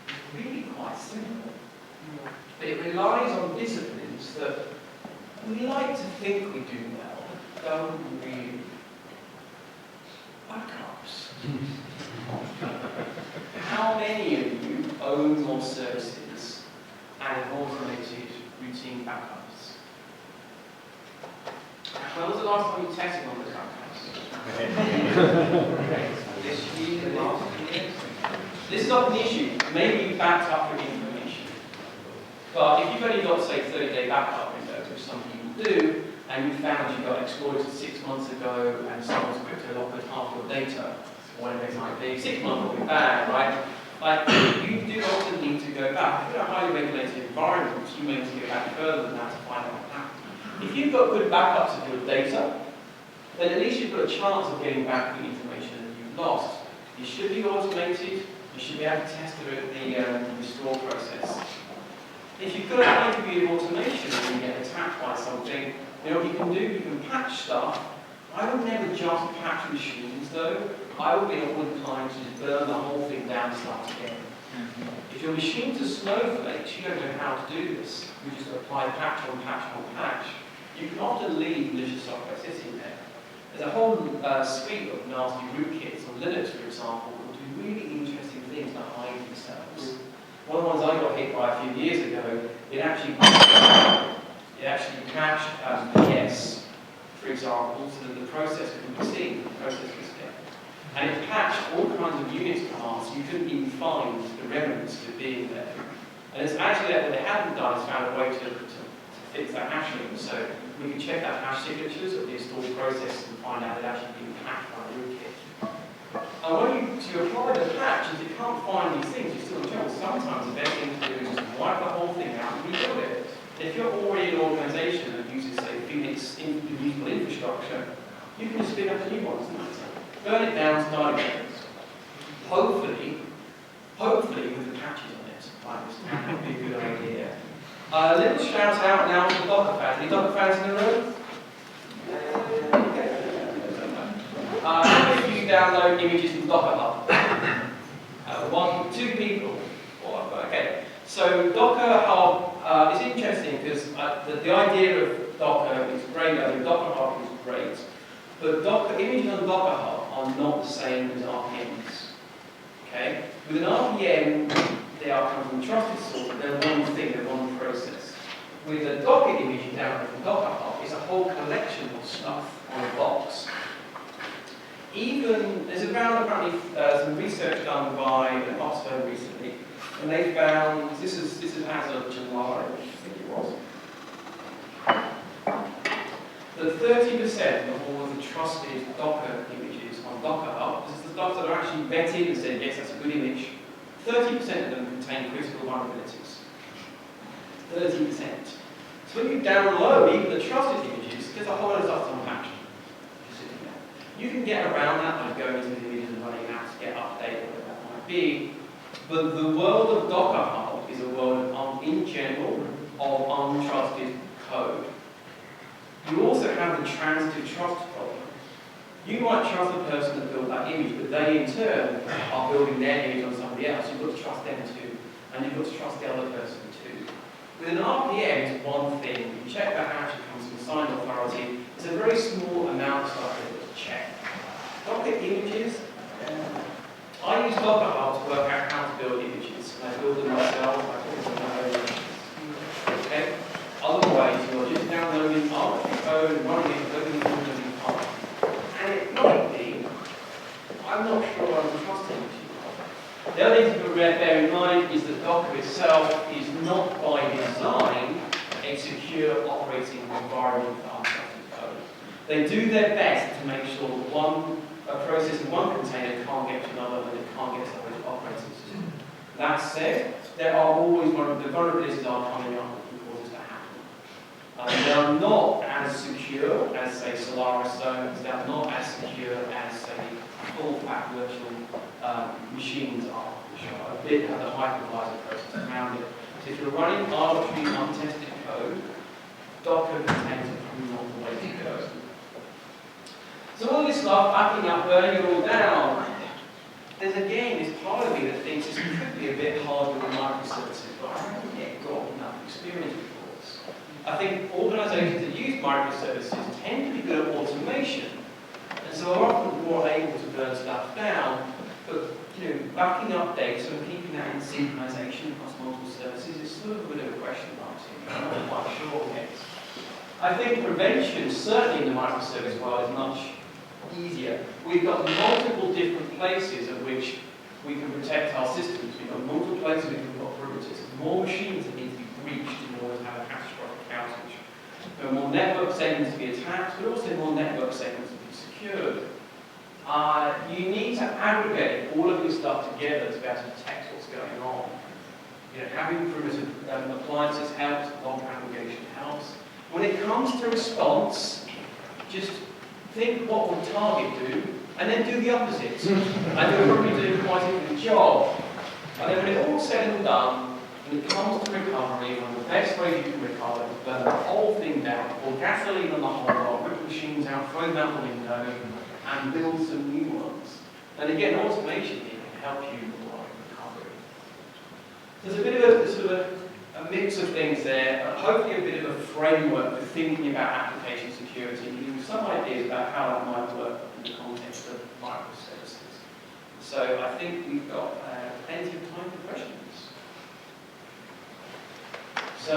D: is really quite simple. But it relies on disciplines that we like to think we do well, don't really. Backups. How many of you own more services and have automated routine backups? When was the last time you tested on the backups? This year, last year? This is not an issue. Maybe you backed up your information. But if you've only got, say, 30-day backup windows, which some people do, and you found you got exploited 6 months ago and someone's crypto locked half your data, or whatever it might be, 6 months will be bad, right? Like, you do often need to go back. If you're in a highly regulated environment, you may need to go back further than that to find out what happened. If you've got good backups of your data, then at least you've got a chance of getting back the information that you've lost. It should be automated. You should be able to test the restore process. If you've got a high degree of automation and you get attacked by something, you know what you can do? You can patch stuff. I would never just patch machines though. I would be all inclined to just burn the whole thing down and start again. If your machine's a snowflake, you don't know how to do this. You just apply patch on patch on patch. You can often leave malicious software sitting there. There's a whole suite of nasty rootkits on Linux, for example, that do really interesting things to hide themselves. One of the ones I got hit by a few years ago, it actually patched PS, for example, so that the process couldn't be seen, the process was dead. And it patched all kinds of Unix commands, you couldn't even find the remnants of it being there. And it's actually that what they hadn't done is found a way to fix that hashing. So we can check that hash signatures of the installed process and find out it actually been patched by the rootkit. And when you apply the patch, if you can't find these things, you're still in trouble. Sometimes the best thing to do is just wipe the whole thing out and rebuild it. If you're already an organization that uses, say, Phoenix immutable infrastructure, you can just spin up a new one, doesn't matter. Burn it down, start again. Hopefully with the patches on it, like this would be a good idea. A little shout out now to the Docker fans. Any Docker fans in the room? How many of you download images from Docker Hub? 1, 2 people. Okay. So Docker Hub is interesting because the idea of Docker is great. Docker Hub is great, but Docker images on Docker Hub are not the same as RPMs. Okay. With an RPM, they are coming from trusted source, but they're one thing, they're one process. With a Docker image you download from Docker Hub, it's a whole collection of stuff on a box. Even, there's apparently some research done by Oxford recently, and they found, this is as of July, I think it was, that 30% of all of the trusted Docker images on Docker Hub, this is the stuff that are actually vetted and said, yes, that's a good image, 30% of them contain critical vulnerabilities. 30%. So when you download even the trusted images, there's a whole lot of stuff to unpack. You can get around that by going into the images and running apps to get updated, whatever that might be. But the world of Docker Hub is a world of, in general, of untrusted code. You also have the transitive trust problem. You might trust the person that built that image, but they in turn are building their image on somebody else. You've got to trust them too, and you've got to trust the other person too. With an RPM, it's one thing. You check that hash, it comes from signed authority. It's a very small amount of stuff that you check. Docker images. I use Docker Hub to work out how to build images. I build them myself. I put them in my own images. Okay. Otherwise, you're just downloading arbitrary code and running it, hoping it's going to be fine. And it might be. I'm not sure I'm trusting it. The other thing to bear in mind is that Docker itself is not by design a secure operating environment for untrusted code. They do their best to make sure that a process in one container can't get to another and it can't get to the operating system. That said, there are always the vulnerabilities are coming up that can cause this to happen. They are not as secure as, say, Solaris zones. They are not as secure as, say, full-fat virtual machines are, which are a bit have the hypervisor process around it. So if you're running arbitrary, untested code, Docker contains a probably not the way to go. So all this stuff, backing up, burning it all down, there's again this part of me that thinks this could be a bit hard with the microservices, but I haven't yet got enough experience with this. I think organizations that use microservices tend to be good at automation, and so are often more able to burn stuff down, but backing up data and keeping that in synchronization across multiple services is sort of a bit of a question mark to me. I'm not quite sure yet. I think prevention, certainly in the microservice world, is much easier. We've got multiple different places at which we can protect our systems. We've got multiple places we can put perimeters. More machines that need to be breached in order to have a catastrophic outage. There are more network segments to be attacked, but also more network segments to be secured. You need to aggregate all of your stuff together to be able to detect what's going on. Having primitive appliances helps, log aggregation helps. When it comes to response, just think what will target do, and then do the opposite. And you'll probably do quite a good job. And then when it's all said and done, when it comes to recovery, one of the best ways you can recover is burn the whole thing down, pour gasoline on the whole lot, rip the machines out, throw them out the window, and build some new ones. And again, automation here can help you with recovery. There's a bit of a sort of a mix of things there, but hopefully a bit of a framework for thinking about application security, and giving you some ideas about how that might work in the context of microservices. So I think we've got plenty of time for questions. So,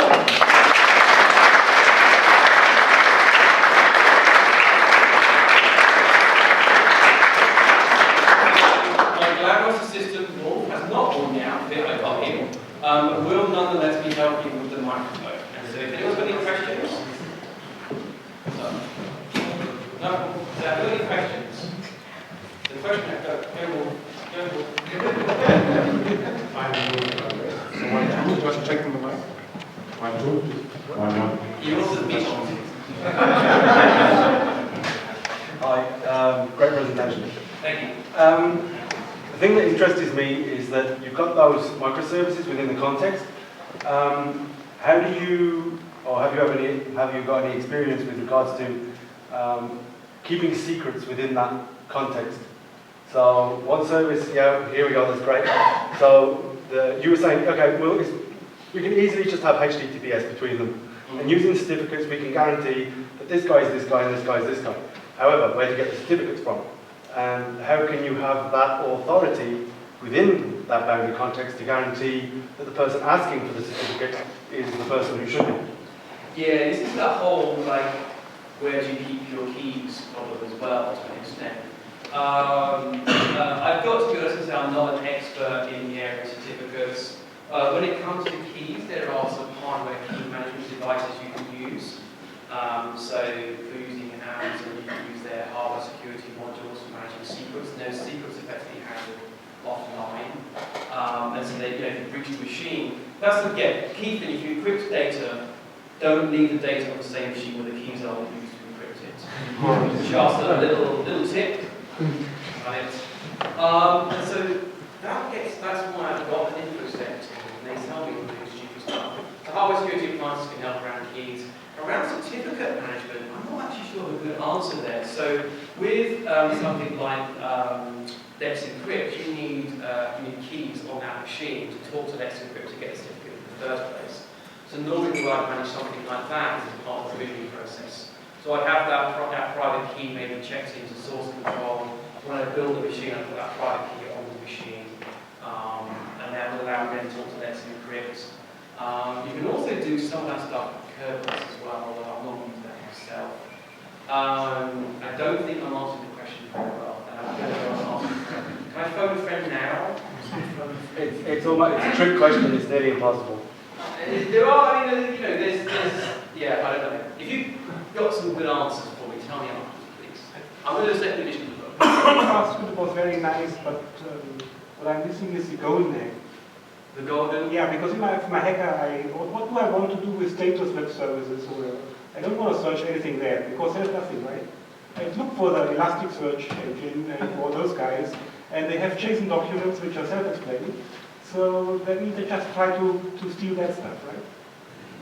D: my glamorous assistant, Wolf, has not worn the outfit I got him, but will nonetheless be helping with the microphone. So if anyone's got any questions? No? Have you got any questions? The question, go.
E: So just checking the mic. 1, 2, 1, 1.
D: You also meet on.
E: Hi, great presentation.
D: Thank you.
E: The thing that interests me is that you've got those microservices within the context. How do you, or have you got any experience with regards to keeping secrets within that context? So one service, yeah, here we go, that's great. So you were saying, okay, well, we can easily just have HTTPS between them. And using certificates, we can guarantee that this guy is this guy and this guy is this guy. However, where do you get the certificates from? And how can you have that authority within that boundary context to guarantee that the person asking for the certificate is the person who should be?
D: Yeah, this is that whole, where do you keep your keys problem as well, to an extent. I've got to be honest and say I'm not an expert in the area of certificates. When it comes to keys, there are some hardware key management devices you can use. So for using Amazon, you can use their hardware security modules for managing secrets, and those secrets effectively handled offline. And so they, if you breach the machine, that's the key thing. If you encrypt data, don't leave the data on the same machine where the keys are used to encrypt it. Just a little tip. Right. And so that's why I've got an info set, and they tell me to do stupid stuff. The hardware security appliances can help around keys. Around certificate management, I'm not actually sure of a good answer there. So with something like Let's Encrypt, you need keys on that machine to talk to Let's Encrypt to get a certificate in the first place. So normally we might manage something like that as part of the provisioning process. So I have that private key maybe checked into source control. When I build a machine, I put that private key on the machine, and that will allow them to talk to Let's Encrypt. You can also do some of that stuff with kerberos as well, although I'm not using that myself. I don't think I'm answering the question very well, and I'm going to go and ask. Can I phone a friend now?
E: It's a trick question, it's nearly impossible.
D: There are, there's yeah, I don't know. If you've got some good answers for me, tell me afterwards, please. I'm going to set the initial book.
F: The answer was very nice, but what I'm missing is the golden egg.
D: The golden?
F: Yeah, because if I'm a hacker, what do I want to do with status web services? Or I don't want to search anything there, because there's nothing, right? I look for the Elasticsearch engine and for those guys, and they have JSON documents which are self-explaining. So that means they just try to steal that stuff, right?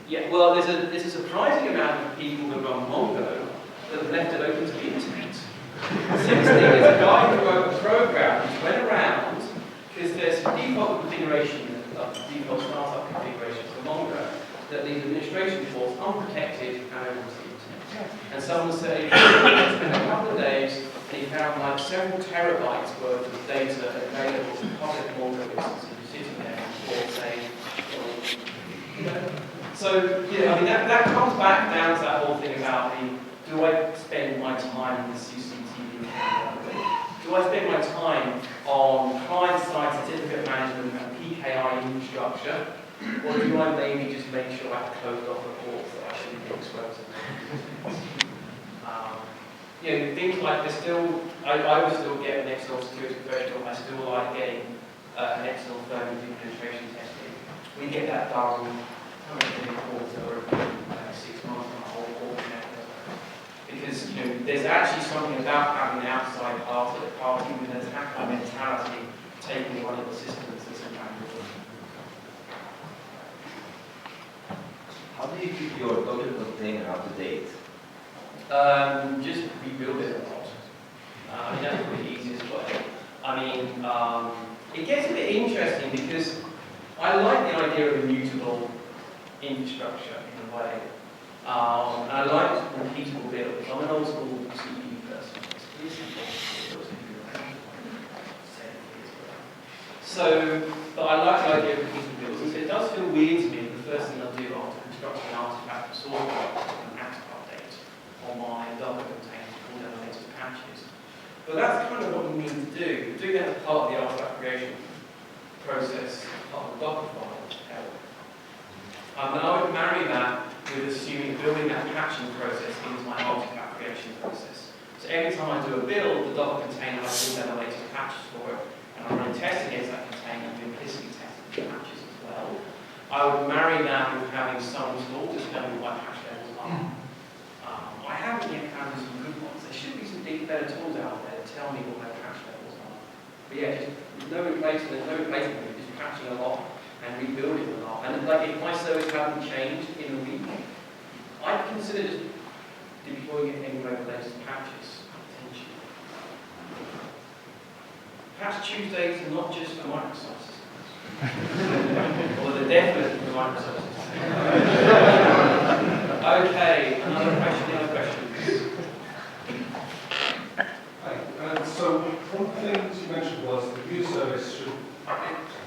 D: Yeah, well, there's a surprising amount of people that run Mongo that have left it open to the internet.
C: Sixth thing is a guy who wrote a program which went around, because there's default configuration, default startup configuration for Mongo, that leaves administration ports unprotected and overreceived. And someone said, he spent a couple of days and he found like several terabytes worth of data available to public Mongo instances sitting there and saying, so, yeah, I mean, that comes back down to that whole thing about do I spend my time in the CCTV? Do I spend my time on client-side certificate management and PKI infrastructure? Or do I maybe just make sure I have closed off reports that I shouldn't be exposed to? Things like I would still get an external security professional. I still like getting an external firm to do penetration testing. We get that done every quarter or every 6 months on a whole quarter network. Because there's actually something about having an outside party with an attacker mentality taking one of the systems that's invaluable.
G: How do you keep your Docker container up to date?
C: Just rebuild it a lot. I mean, that's probably the easiest way. I mean, it gets a bit interesting because I like the idea of immutable infrastructure in a way. And I like repeatable builds. I'm an old school CPU person. It's simple. But I like the idea of repeatable builds. And so it does feel weird to me that the first thing I'll do after constructing an artifact of source code is an active update on my Docker container to pull down the latest patches. But that's kind of what you need to do. Doing that as part of the artifact creation process, part of the Docker file to help. And I would marry that with building that patching process into my artifact creation process. So every time I do a build, the Docker container, I pull down the latest patches for it, and I run tests against that container and do implicitly testing the patches as well. I would marry that with having some tool to tell me what my patch levels are. I haven't yet found some good ones. There should be some better tools out there to tell me what my patch levels are. But yeah, just no replacement, just patching a lot and rebuilding a lot. And like if my service hadn't changed in a week, I'd consider just deploying it anywhere with the latest patches, potentially. Patch Tuesdays are not just for Microsoft systems. Or they're definitely for Microsoft systems. Okay, another questions?
H: Hi. So one of the things you mentioned was the user service should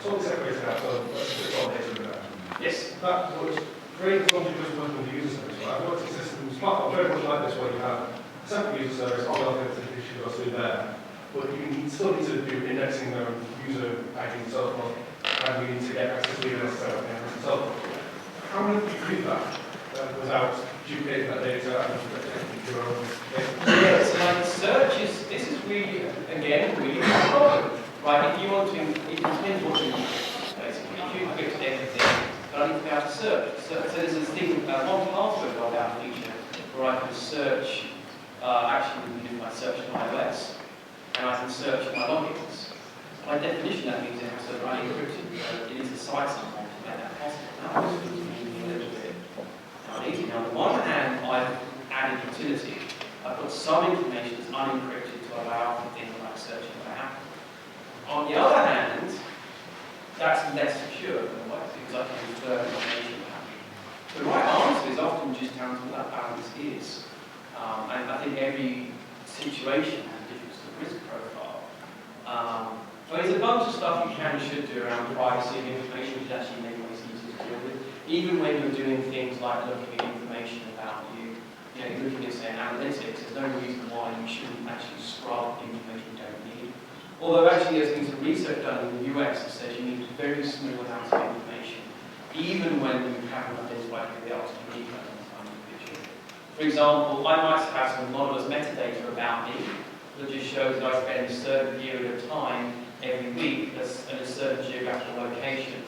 H: totally separate it out, so it's all data in that.
C: Yes.
H: That was great as long as you just work with the user service. Right? I've worked in systems very much like this where you have a separate user service, all the other things that should go through there. But you still need to do indexing their user ID and so forth, and you need to get access to the necessary and so forth. How would you do that without duplicating that data and your own data?
C: Yeah, so like search this is really, again, really a problem. Right, if you want to, it depends what you want, basically. If you encrypt everything, but I need to be able to search. So there's this thing, one password rolled out feature where I can search, actually we can do my search on iOS, and I can search my logins. By definition, that means it has to run encrypted. It needs to cite someone to make that possible. Now, this is a little bit uneasy. Now, on the one hand, I've added utility. I've got some information that's unencrypted to allow for things like searching what happened. On the other hand, that's less secure than what, because I can infer information about it. The right answer is often just down to what that balance is. And I think every situation has a different sort of risk profile. But there's a bunch of stuff you can and should do around privacy of information, which actually make things easier to deal with. Even when you're doing things like looking at information about you, looking at, say, analytics, there's no reason why you shouldn't actually scrub information you don't need. Although actually there's been some research done in the US that says you need very small amounts of information, even when you haven't identified who the ultimate unique individual. For example, I might have some anonymous metadata about me that just shows that I spend a certain period of time every week in a certain geographical location.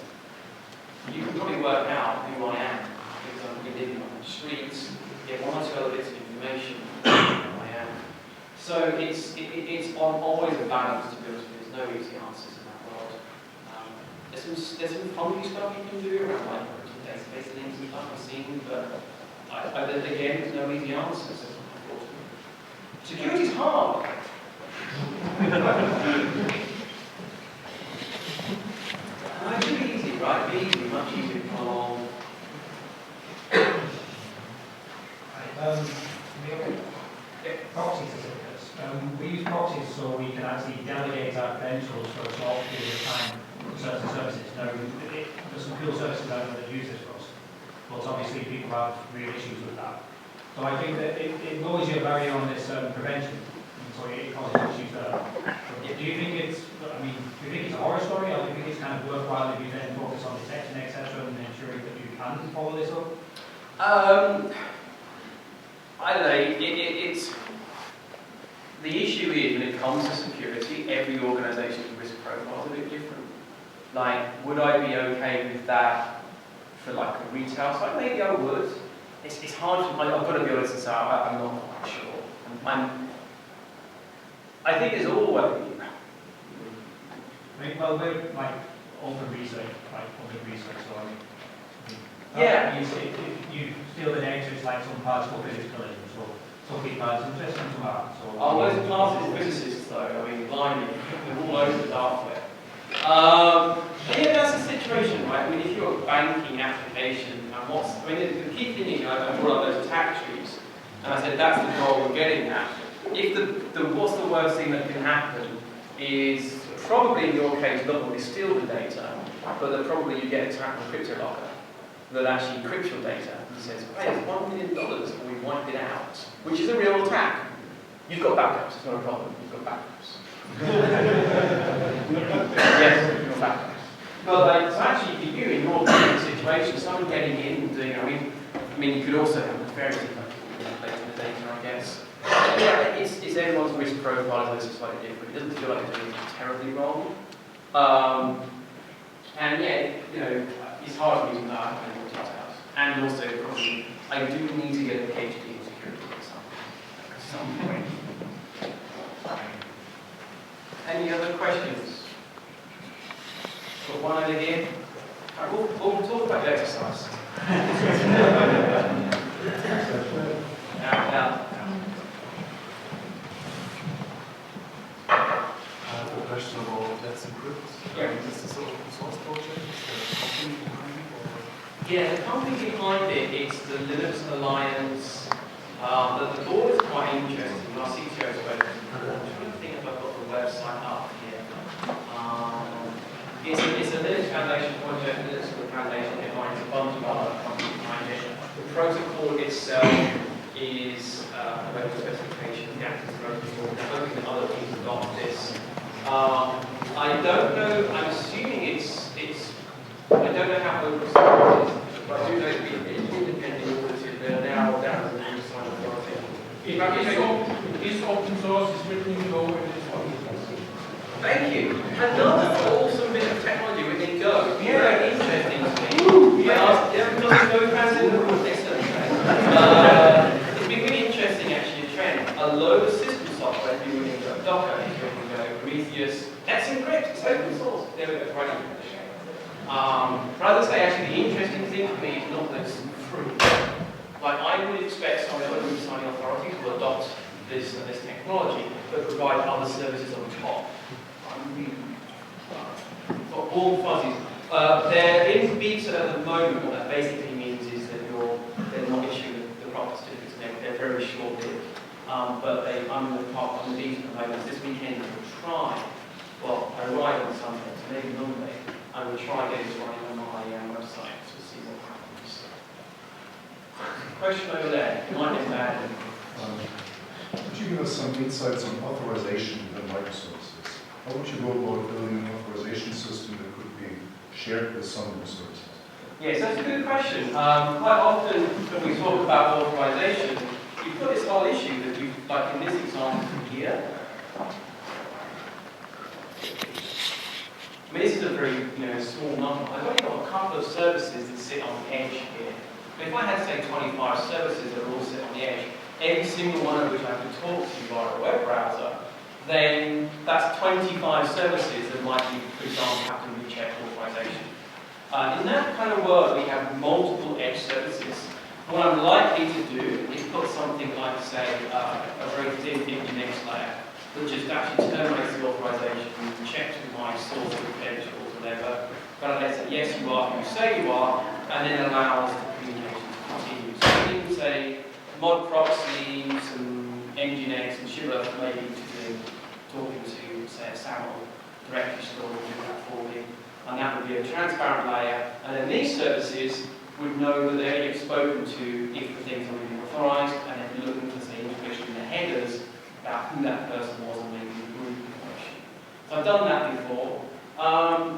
C: You can probably work out who I am, because I'm living on the streets, get one or two other bits of information about who I am. So it's always a balance to build. There's no easy answers in that world. There's some funky stuff you can do around like database links and stuff I've seen, but again, there's no easy answers, unfortunately.
D: Security's hard. It's really easy, right? It'd be easy, much easier to come along.
I: Proxy certificates. We use proxies so we can actually delegate our credentials for a short period of time to certain services. Now, there's some cool services out there that use this for us, but obviously people have real issues with that. So I think that it lowers your barrier on this prevention, and so it causes issues there. Do you think it's, I mean, do you think it's a horror story, or do you think it's kind of worthwhile if you then focus on detection, etc., and ensuring that you can follow this up?
D: I don't know, it's the issue is when it comes to security, every organization's risk profile is a bit different. Like, would I be okay with that for like a retail site? Maybe I would. It's hard for, I've got to be honest and say I'm not quite sure. I think there's always.
I: Well, we're like open research, so
D: yeah.
I: If you steal the data, it's like some particle physics collision, so some people are interested in that. So
D: oh, those particle physicists though, I mean, blimey, they're all over the dark web. Yeah, that's the situation, right? I mean, if you're a banking application, and the key thing is, I brought up those attack trees, and I said that's the goal we're getting at. If what's the worst thing that can happen is probably in your case not only steal the data, but that probably you get attacked with CryptoLocker that actually encrypts your data and says, hey, it's $1 million and we wiped it out, which is a real attack. You've got backups, it's not a problem, you've got backups. Yes, you've got backups. But like, so actually for you, in your situation, someone getting in and doing, I mean, you could also have various different manipulating the data, I guess. Yeah, it's everyone's risk profile is slightly different. It doesn't feel like it's doing anything terribly wrong. And yeah, you know, it's hard for me to know how to do details. And also, probably, I do need to get a PhD in security at some point. Any other questions? Got one over here. Right, we'll talk about the exercise.
J: Question about Let's Encrypt.
D: Yeah.
J: Is this an open source project? Is there a company behind it?
D: Yeah, the company behind it is the Linux Alliance. The board is quite interesting. Our CTO is very I'm trying to think if I've got the website up here. It's a Linux Foundation project. Linux Foundation behind a bunch of other companies behind it. The protocol itself is a web specification, the active protocol. They're hoping that other people adopt this. I don't know, I'm assuming it's I don't know how open source it is, but I do know it's been independently audited. They're now down to the design authority.
K: It's open source, it's written in Go, and it's open source.
D: Thank you. Another awesome bit of technology within Go.
K: Yeah.
D: Very interesting to me.
K: Yeah.
D: Because Go fans in the room, excellent. It's been really interesting actually, a trend. A load of system software is being written in Go. Docker is written in Go. Prometheus. Let's Encrypt, it's open source. There we go, right in. Rather say, actually, the interesting thing for me is not that it's free. Like, I would expect some other designing authority to adopt this technology, but provide other services on top. I'm really for all fuzzies. They're in beta at the moment. What that basically means is that they're not issuing the proper certificates. They're very short-lived. But I'm in the beta at the moment. This weekend, I will try. Well, I arrive on Sunday, so maybe Monday. I will try getting this running on my website to see what happens. Question over there. Mine is bad.
J: Could you give us some insights on authorization within microservices? How would you go about building an authorization system that could be shared with some of the services?
D: Yes, that's a good question. Quite often when we talk about authorization, you've got this whole issue that you, like in this example here. I mean, this is a very small number. I've only got a couple of services that sit on the edge here. But if I had, say, 25 services that are all sit on the edge, every single one of which I could talk to via a web browser, then that's 25 services that might be, for example, have to recheck authorization. In that kind of world, we have multiple edge services. What I'm likely to do is put something like, say, a very thin Nginx layer that just actually terminates the authorization, checks with my source of credentials or whatever, validates that yes, you are who you say you are, and then allows the communication to continue. So things, say, mod proxy, some Nginx and Shiver maybe talking to, say, a SAML directory store will do that for me. And that would be a transparent layer. And then these services would know that they have spoken to if the things are being authorized, and then be looking for, say, information in the headers about who that person was and maybe the group information. So I've done that before.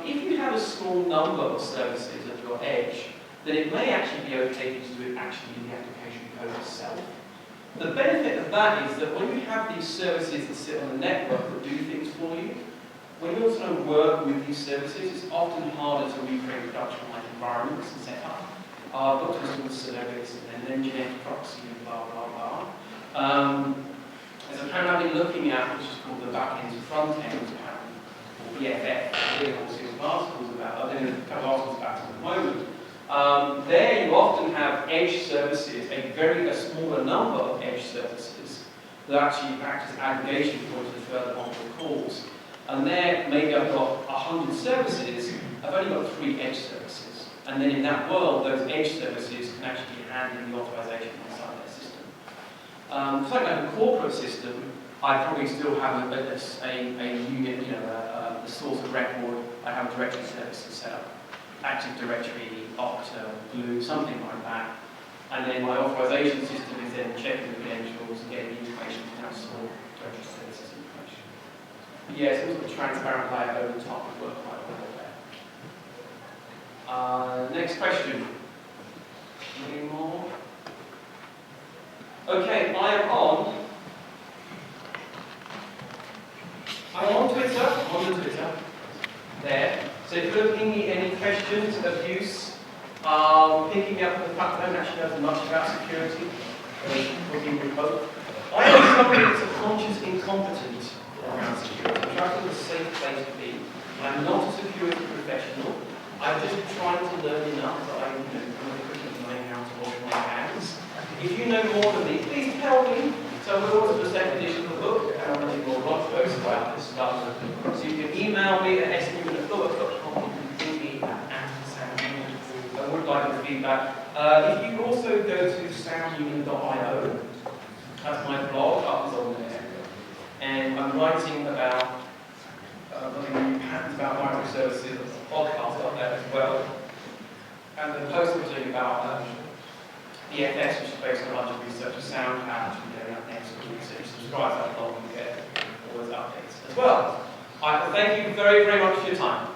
D: If you have a small number of services at your edge, then it may actually be okay to do it actually in the application code itself. The benefit of that is that when you have these services that sit on the network that do things for you, when you also work with these services, it's often harder to recreate production-like environments and set up. Doctors with service and then Nginx proxy and blah, blah, blah. There's a pattern I've been looking at, which is called the back-end to front-end pattern, or BFF. I'll see some articles about, I've been a couple of articles about it at the moment. There you often have edge services, a smaller number of edge services that actually act as aggregation points to further on the calls. And there, maybe I've got 100 services, I've only got 3 edge services. And then in that world, those edge services can actually handle the authorization inside their system. For something like a corporate system, I probably still have a unit, a source of record. I have directory services set up. Active Directory, Okta, Glue, something like that. And then my authorization system is then checking the credentials and getting the information from that stored directory services information. But yeah, some sort of transparent layer over the top would work quite well there. Next question. Any more? Okay, I'm on Twitter. I'm on the Twitter. There. So if you're looking at any questions, abuse, picking up the fact that I don't actually know much about security, looking remote. I am somebody that's a conscious incompetent around security. I'm trying to be a safe place to be. I'm not a security professional. I'm just trying to learn enough that I'm quickly learning how to wash my hands. If you know more than me, please tell me. So we're also the second edition of the book, and I'm running more blog posts about this stuff. So you can email me at snewman@thoughtworks.com. You can see me at SoundUnion. I would like your feedback. If you also go to soundunion.io, that's my blog, up is on there. And I'm writing about new patterns about microservices, there's a podcast up there as well. And the post we're doing about BFS, which is based on a bunch of research, a sound patch, and going up next week. So if you subscribe to that blog, you get all those updates as well. Thank you very, very much for your time.